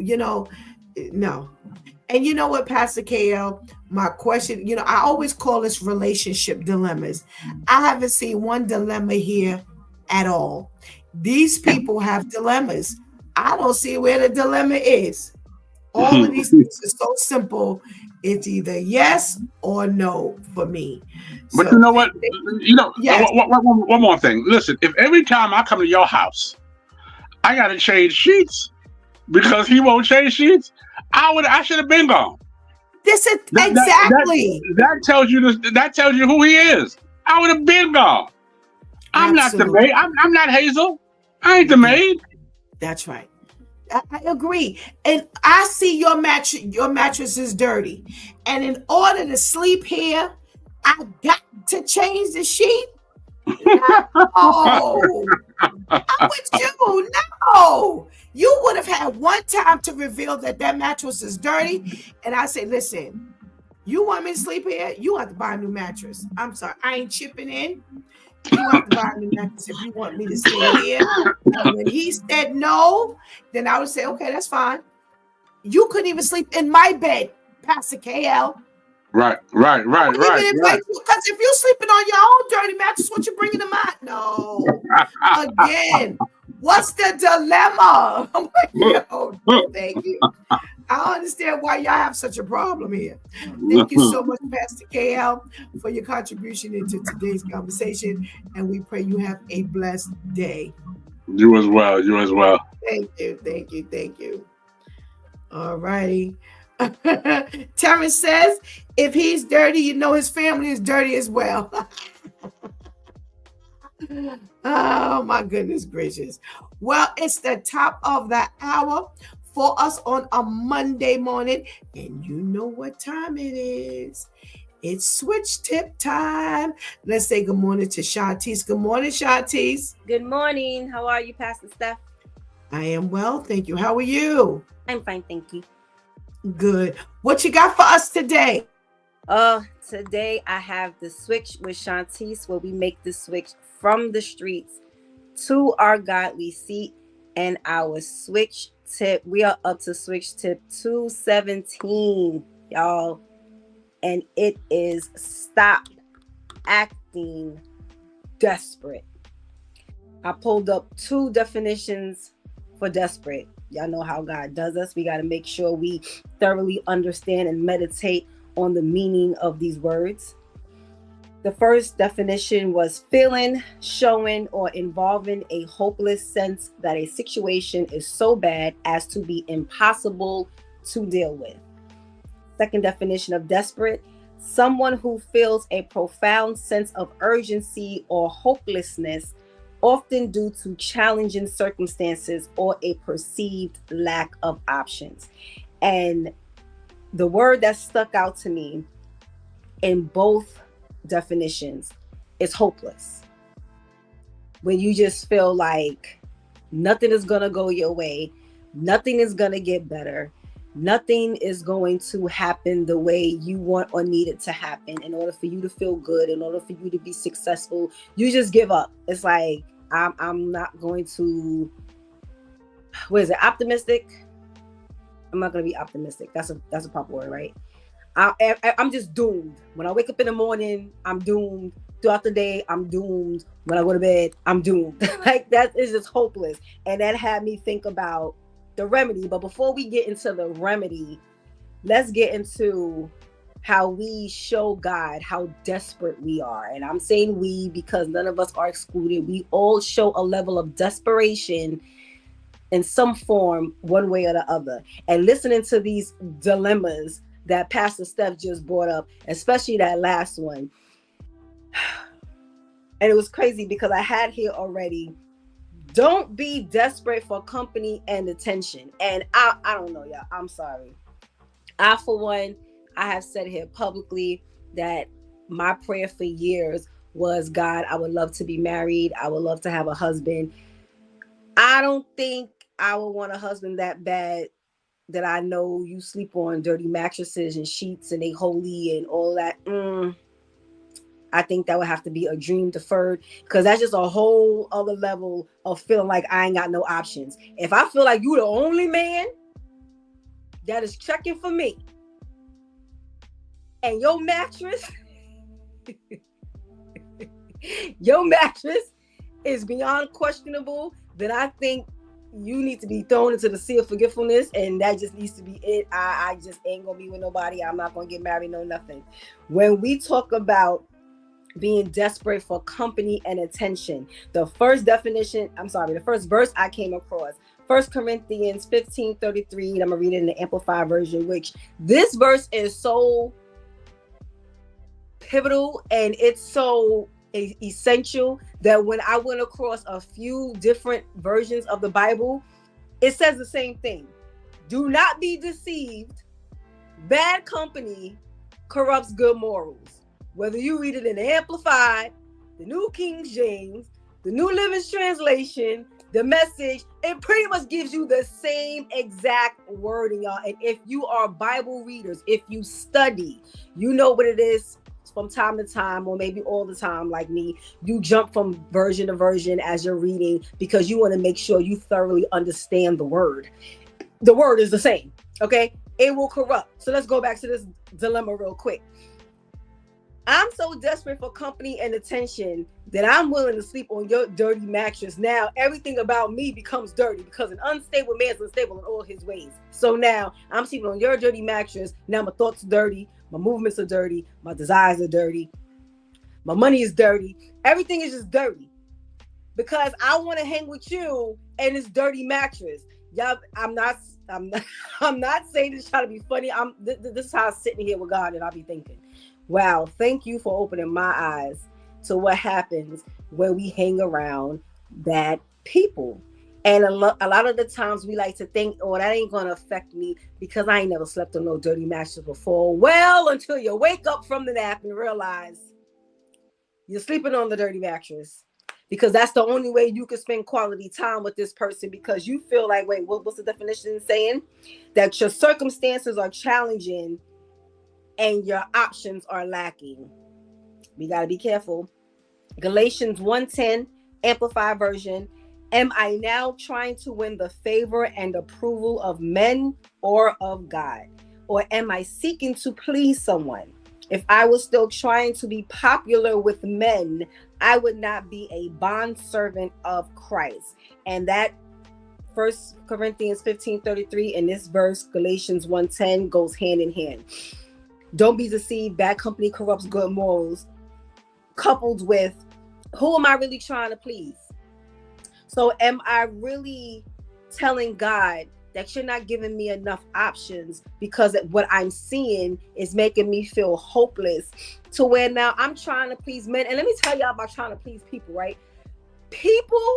And you know what, Pastor KL, my question, I always call this relationship dilemmas. I haven't seen one dilemma here at all. These people have dilemmas. I don't see where the dilemma is. All of these things are so simple. It's either yes or no for me. But you know what? Yes. One more thing. Listen, if every time I come to your house, I got to change sheets because he won't change sheets, I should have been gone. This is exactly. That tells you who he is. I would have been gone. I'm Absolutely. not the maid. I'm not Hazel. I ain't the maid. That's right. I agree. And I see your mattress is dirty. And in order to sleep here, I got to change the sheet. No. I'm with you. No. You would have had one time to reveal that mattress is dirty. And I say, listen, you want me to sleep here? You have to buy a new mattress. I'm sorry. I ain't chipping in. You have to buy a new mattress if you want me to stay here. And when he said no, then I would say, okay, that's fine. You couldn't even sleep in my bed, Pastor KL. Right. Because if you're sleeping on your own dirty mattress, what you bringing to mine? No. Again, what's the dilemma? I'm like, yo, thank you. I understand why y'all have such a problem here. Thank you so much, Pastor KL, for your contribution into today's conversation. And we pray you have a blessed day. You as well. Thank you. All righty. Terrence says, if he's dirty, his family is dirty as well. Oh, my goodness gracious. Well, it's the top of the hour for us on a Monday morning. And you know what time it is. It's switch tip time. Let's say good morning to Shantice. Good morning, Shantice. Good morning. How are you, Pastor Steph? I am well, thank you. How are you? I'm fine, thank you. Good. What you got for us today? Today I have the switch with Shantice, where we make the switch from the streets to our godly seat. And our switch tip, we are up to switch tip 217, y'all. And it is stop acting desperate. I pulled up 2 definitions for desperate. Y'all know how God does us. We got to make sure we thoroughly understand and meditate on the meaning of these words. The first definition was feeling, showing, or involving a hopeless sense that a situation is so bad as to be impossible to deal with. Second definition of desperate, Someone who feels a profound sense of urgency or hopelessness, often due to challenging circumstances or a perceived lack of options. And the word that stuck out to me in both definitions is hopeless. When you just feel like nothing is going to go your way, nothing is going to get better, nothing is going to happen the way you want or need it to happen in order for you to feel good, in order for you to be successful. You just give up. It's like, I'm not going to, what is it, optimistic? I'm not going to be optimistic. That's a proper word, right? I'm just doomed. When I wake up in the morning, I'm doomed. Throughout the day, I'm doomed. When I go to bed, I'm doomed. Like, that is just hopeless. And that had me think about the remedy. But before we get into the remedy, let's get into how we show God how desperate we are. And I'm saying we because none of us are excluded. We all show a level of desperation in some form, one way or the other. And listening to these dilemmas that Pastor Steph just brought up, especially that last one. And it was crazy because I had here already, don't be desperate for company and attention. And I don't know, y'all. I'm sorry. I, for one, I have said here publicly that my prayer for years was, God, I would love to be married. I would love to have a husband. I don't think I would want a husband that bad that I know you sleep on dirty mattresses and sheets and they holy and all that. I think that would have to be a dream deferred, because that's just a whole other level of feeling like I ain't got no options. If I feel like you the only man that is checking for me and your mattress is beyond questionable, then I think you need to be thrown into the sea of forgetfulness, and that just needs to be it. I just ain't gonna be with nobody. I'm not gonna get married, no nothing. When we talk about being desperate for company and attention, the first verse I came across, 1 Corinthians 15:33, and I'm gonna read it in the Amplified version, which this verse is so pivotal and it's so essential that when I went across a few different versions of the Bible, it says the same thing. Do not be deceived. Bad company corrupts good morals. Whether you read it in the Amplified, the New King James, the New Living Translation, the Message, it pretty much gives you the same exact wording, y'all. And if you are Bible readers, if you study, you know what it is. From time to time, or maybe all the time, like me, you jump from version to version as you're reading because you want to make sure you thoroughly understand the word. The word is the same, okay? It will corrupt. So let's go back to this dilemma real quick. I'm so desperate for company and attention that I'm willing to sleep on your dirty mattress. Now, everything about me becomes dirty because an unstable man is unstable in all his ways. So now I'm sleeping on your dirty mattress. Now my thoughts are dirty. My movements are dirty. My desires are dirty. My money is dirty. Everything is just dirty because I want to hang with you and this dirty mattress. Y'all, I'm not saying this trying to be funny. This is how I'm sitting here with God, and I'll be thinking, wow, thank you for opening my eyes to what happens when we hang around bad people. And a lot of the times we like to think, oh, that ain't going to affect me because I ain't never slept on no dirty mattress before. Well, until you wake up from the nap and realize you're sleeping on the dirty mattress, because that's the only way you can spend quality time with this person, because you feel like, wait, what's the definition saying? That your circumstances are challenging and your options are lacking. We got to be careful. Galatians 1:10, Amplified version. Am I now trying to win the favor and approval of men or of God? Or am I seeking to please someone? If I was still trying to be popular with men, I would not be a bondservant of Christ. And that 1 Corinthians 15:33 and this verse, Galatians 1:10, goes hand in hand. Don't be deceived. Bad company corrupts good morals. Coupled with, who am I really trying to please? So am I really telling God that you're not giving me enough options, because what I'm seeing is making me feel hopeless, to where now I'm trying to please men. And let me tell y'all about trying to please people, right? People,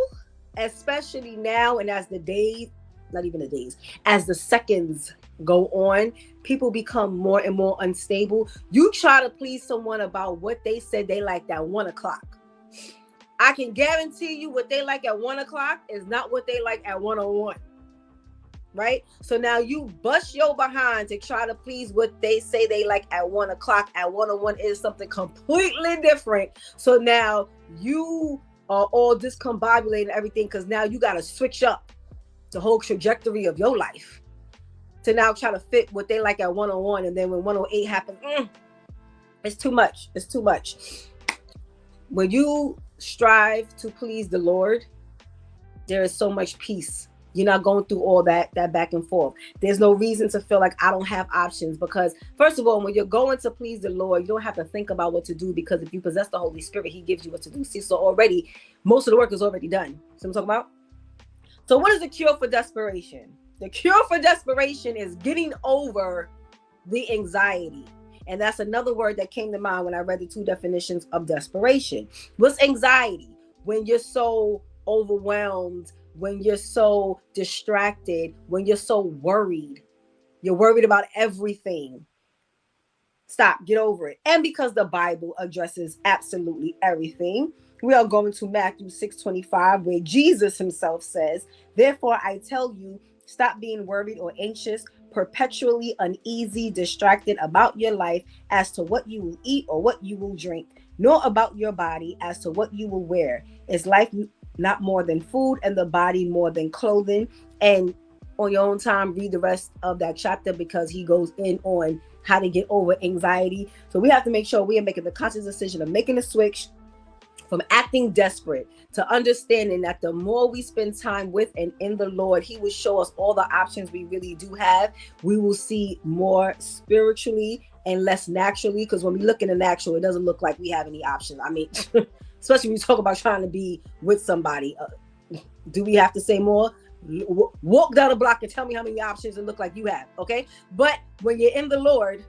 especially now, and as the days, not even the days, as the seconds go on, people become more and more unstable. You try to please someone about what they said they liked at 1 o'clock. I can guarantee you what they like at 1 o'clock is not what they like at 1:01. Right? So now you bust your behind to try to please what they say they like at 1 o'clock. At 1:01 is something completely different. So now you are all discombobulated and everything, because now you got to switch up the whole trajectory of your life to now try to fit what they like at 1:01. And then when 1:08 happens, it's too much. It's too much. When you strive to please the Lord, there is so much peace. You're not going through all that back and forth. There's no reason to feel like I don't have options, because first of all, when you're going to please the Lord, you don't have to think about what to do, because if you possess the Holy Spirit, he gives you what to do. See, so already most of the work is already done. See what I'm talking about? So what is the cure for desperation? The cure for desperation is getting over the anxiety. And that's another word that came to mind when I read the 2 definitions of desperation. What's anxiety? When you're so overwhelmed, when you're so distracted, when you're so worried. You're worried about everything. Stop, get over it. And because the Bible addresses absolutely everything, we are going to Matthew 6:25, where Jesus himself says, "Therefore I tell you, stop being worried or anxious, perpetually uneasy, distracted about your life as to what you will eat or what you will drink, nor about your body as to what you will wear. Is life not more than food, and the body more than clothing?" And on your own time, read the rest of that chapter, because he goes in on how to get over anxiety. So we have to make sure we are making the conscious decision of making a switch from acting desperate to understanding that the more we spend time with and in the Lord, he will show us all the options we really do have. We will see more spiritually and less naturally, because when we look in the natural, it doesn't look like we have any options. I mean, especially when you talk about trying to be with somebody. Do we have to say more? Walk down the block and tell me how many options it look like you have, okay? But when you're in the Lord,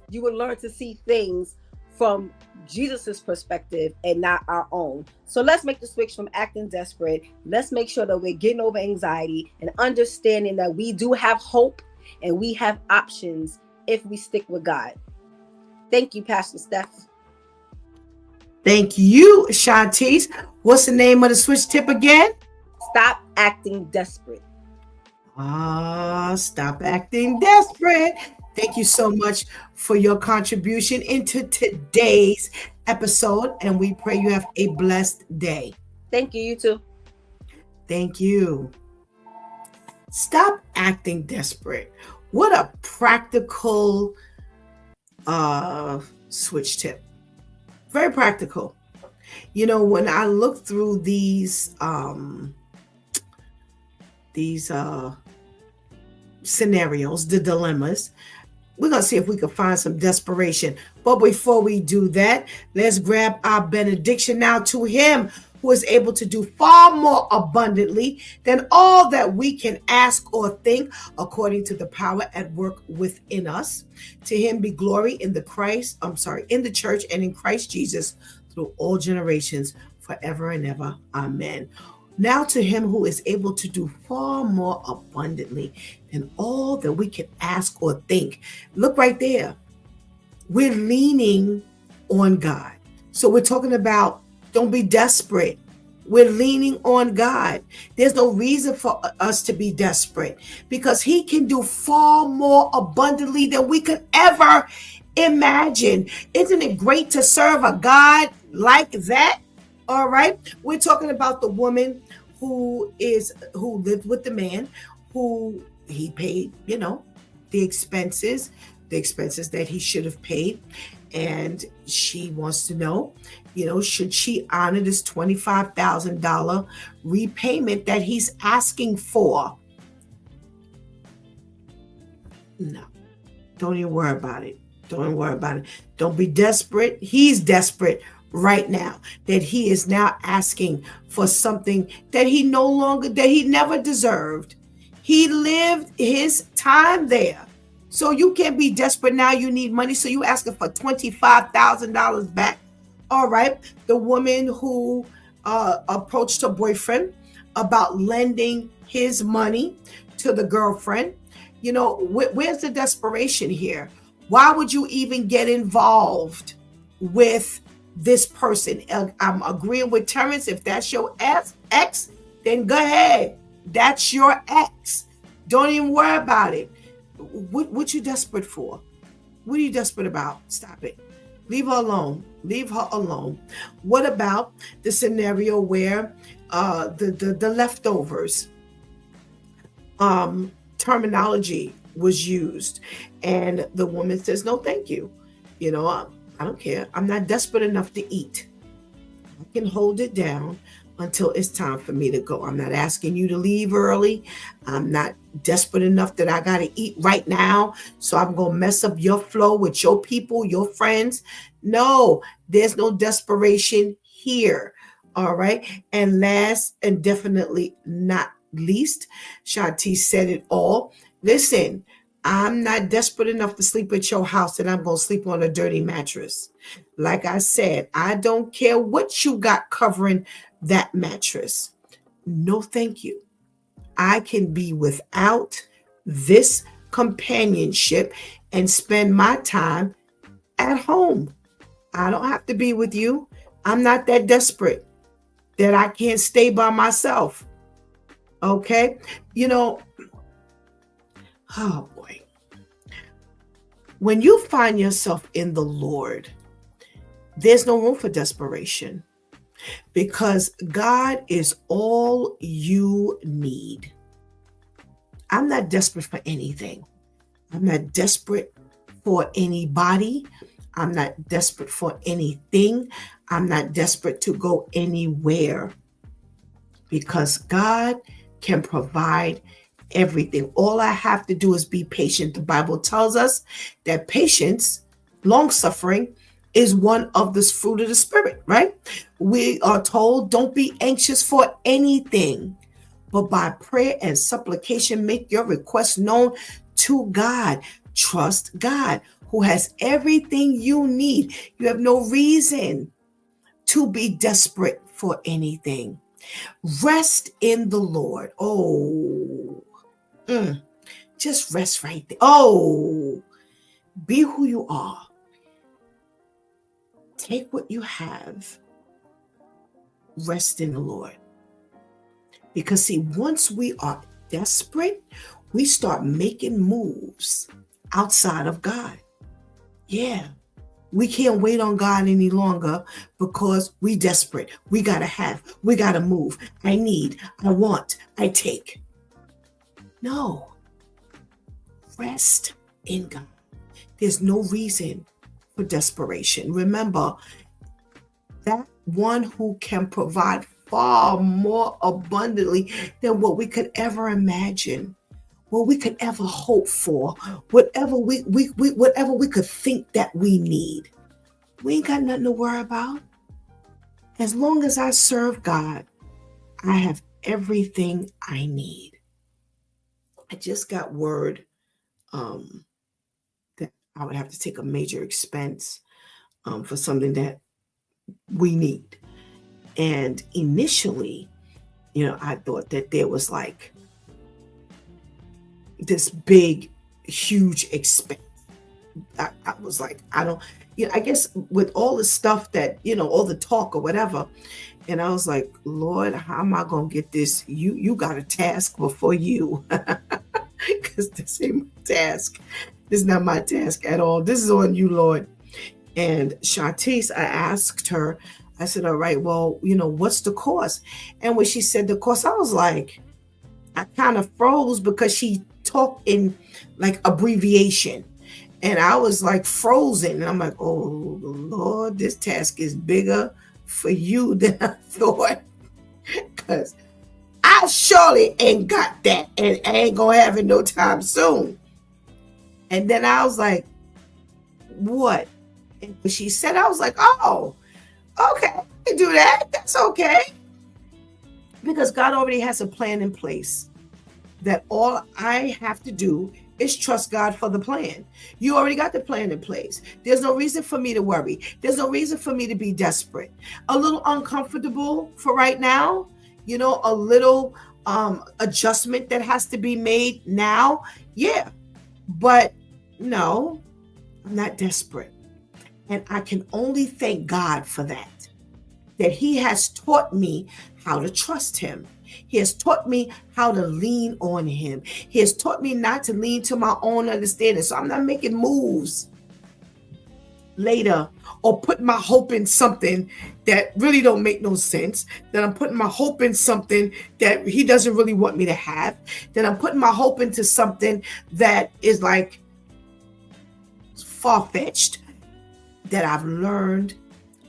you will learn to see things from Jesus's perspective and not our own. So let's make the switch from acting desperate. Let's make sure that we're getting over anxiety and understanding that we do have hope and we have options if we stick with God. Thank you, Pastor Steph. Thank you, Shantice. What's the name of the switch tip again? Stop acting desperate. Stop acting desperate. Thank you so much for your contribution into today's episode, and we pray you have a blessed day. Thank you, you too. Thank you. Stop acting desperate. What a practical switch tip. Very practical. You know, when I look through these scenarios, the dilemmas, we're going to see if we can find some desperation. But before we do that, let's grab our benediction now to him who is able to do far more abundantly than all that we can ask or think, according to the power at work within us. To him be glory in the church and in Christ Jesus through all generations, forever and ever. Amen. Now to him who is able to do far more abundantly than all that we can ask or think. Look right there. We're leaning on God. So we're talking about don't be desperate. We're leaning on God. There's no reason for us to be desperate because he can do far more abundantly than we could ever imagine. Isn't it great to serve a God like that? All right. We're talking about the woman who lived with the man who he paid, the expenses that he should have paid. And she wants to know, should she honor this $25,000 repayment that he's asking for? No, don't even worry about it. Don't be desperate. He's desperate right now that he is now asking for something that he never deserved. He lived his time there. So you can't be desperate now. You need money. So you asking for $25,000 back. All right. The woman who approached her boyfriend about lending his money to the girlfriend. You know, where's the desperation here? Why would you even get involved with this person? I'm agreeing with Terrence. If that's your ex, then go ahead. That's your ex. Don't even worry about it. What you desperate for? What are you desperate about? Stop it. Leave her alone. Leave her alone. What about the scenario where the leftovers terminology was used, and the woman says, "No, thank you. You know, I don't care. I'm not desperate enough to eat. I can hold it down until it's time for me to go. I'm not asking you to leave early. I'm not desperate enough that I got to eat right now. So I'm going to mess up your flow with your people, your friends. No, there's no desperation here." All right. And last and definitely not least, Shanti said it all. Listen, I'm not desperate enough to sleep at your house and I'm going to sleep on a dirty mattress. Like I said, I don't care what you got covering that mattress. No, thank you. I can be without this companionship and spend my time at home. I don't have to be with you. I'm not that desperate that I can't stay by myself. Okay? You know, oh boy. When you find yourself in the Lord, there's no room for desperation, because God is all you need. I'm not desperate for anything. I'm not desperate for anybody. I'm not desperate for anything. I'm not desperate to go anywhere, because God can provide everything. All I have to do is be patient. The Bible tells us that patience, long suffering, is one of the fruit of the Spirit, right? We are told, don't be anxious for anything, but by prayer and supplication, make your requests known to God. Trust God, who has everything you need. You have no reason to be desperate for anything. Rest in the Lord. Oh, just rest right there. Oh, be who you are. Take what you have. Rest in the Lord. Because see, once we are desperate, we start making moves outside of God. Yeah. We can't wait on God any longer because we desperate. We got to have, we got to move. I need, I want, I take. No. Rest in God. There's no reason for desperation. Remember, that one who can provide far more abundantly than what we could ever imagine, what we could ever hope for, whatever we could think that we need. We ain't got nothing to worry about. As long as I serve God, I have everything I need. I just got word that I would have to take a major expense for something that we need. And initially, I thought that there was like this big, huge expense. I was like, I guess with all the stuff that, all the talk or whatever. And I was like, Lord, how am I going to get this? You got a task before you. Because this ain't my task. This is not my task at all. This is on you, Lord. And Shantice, I asked her, I said, all right, well, what's the cost? And when she said the cost, I was like, I kind of froze because she talked in like abbreviation. And I was like frozen. And I'm like, oh, Lord, this task is bigger for you than I thought. Because I surely ain't got that. And I ain't going to have it no time soon. And then I was like, what? And when she said, I was like, oh, okay, I can do that. That's okay. Because God already has a plan in place. that all I have to do is trust God for the plan. You already got the plan in place. There's no reason for me to worry. There's no reason for me to be desperate. A little uncomfortable for right now, a little adjustment that has to be made now. Yeah, but no, I'm not desperate. And I can only thank God for that he has taught me how to trust him. He has taught me how to lean on him. He has taught me not to lean to my own understanding. So I'm not making moves later or putting my hope in something that really don't make no sense, that I'm putting my hope in something that he doesn't really want me to have, that I'm putting my hope into something that is like far-fetched, that I've learned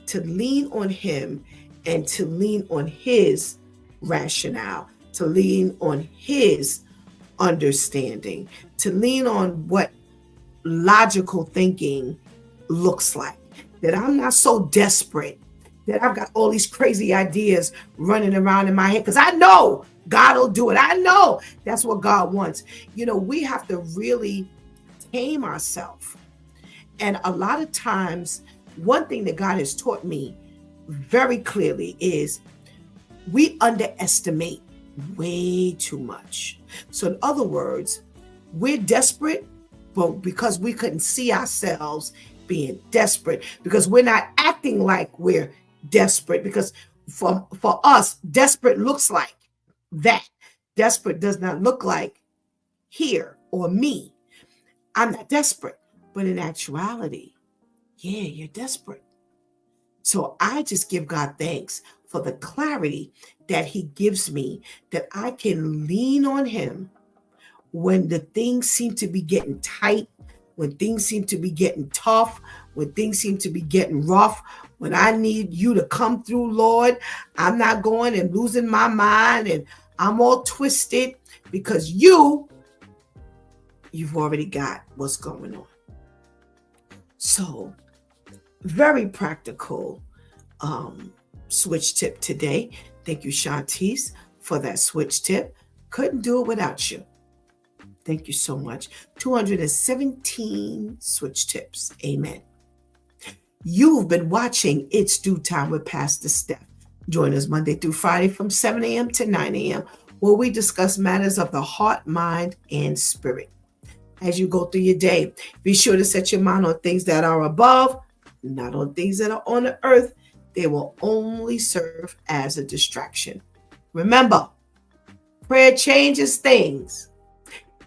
to lean on him and to lean on his rationale, to lean on his understanding, to lean on what logical thinking looks like. That I'm not so desperate that I've got all these crazy ideas running around in my head, because I know God will do it. I know that's what God wants. We have to really tame ourselves. And a lot of times, one thing that God has taught me very clearly is we underestimate way too much. So in other words, we're desperate, but because we couldn't see ourselves being desperate, because we're not acting like we're desperate, because for us, desperate looks like that. Desperate does not look like here or me. I'm not desperate, but in actuality, yeah, you're desperate. So I just give God thanks for the clarity that he gives me, that I can lean on him when the things seem to be getting tight, when things seem to be getting tough, when things seem to be getting rough, when I need you to come through, Lord. I'm not going and losing my mind and I'm all twisted, because you've already got what's going on. So very practical switch tip today. Thank you, Shantice, for that switch tip. Couldn't do it without you. Thank you so much. 217 switch tips. Amen. You've been watching It's Due Time with Pastor Steph. Join us Monday through Friday from 7 a.m. to 9 a.m. where we discuss matters of the heart, mind, and spirit. As you go through your day, be sure to set your mind on things that are above, not on things that are on the earth. They will only serve as a distraction. Remember, prayer changes things.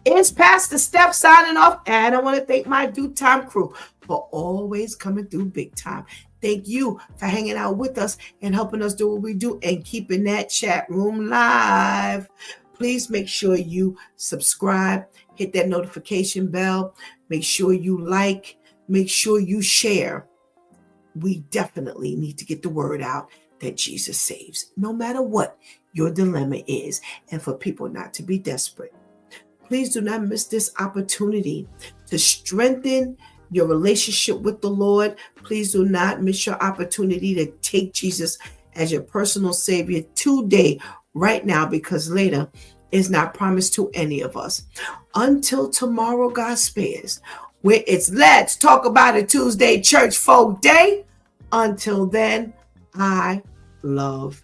It's Pastor Steph signing off, and I want to thank my Due Time crew for always coming through big time. Thank you for hanging out with us and helping us do what we do and keeping that chat room live. Please make sure you subscribe, hit that notification bell, make sure you like, make sure you share. We definitely need to get the word out that Jesus saves, no matter what your dilemma is, and for people not to be desperate. Please do not miss this opportunity to strengthen your relationship with the Lord. Please do not miss your opportunity to take Jesus as your personal Savior today, right now, because later is not promised to any of us. Until tomorrow, God spares, where it's Let's Talk About It Tuesday Church Folk Day. Until then, I love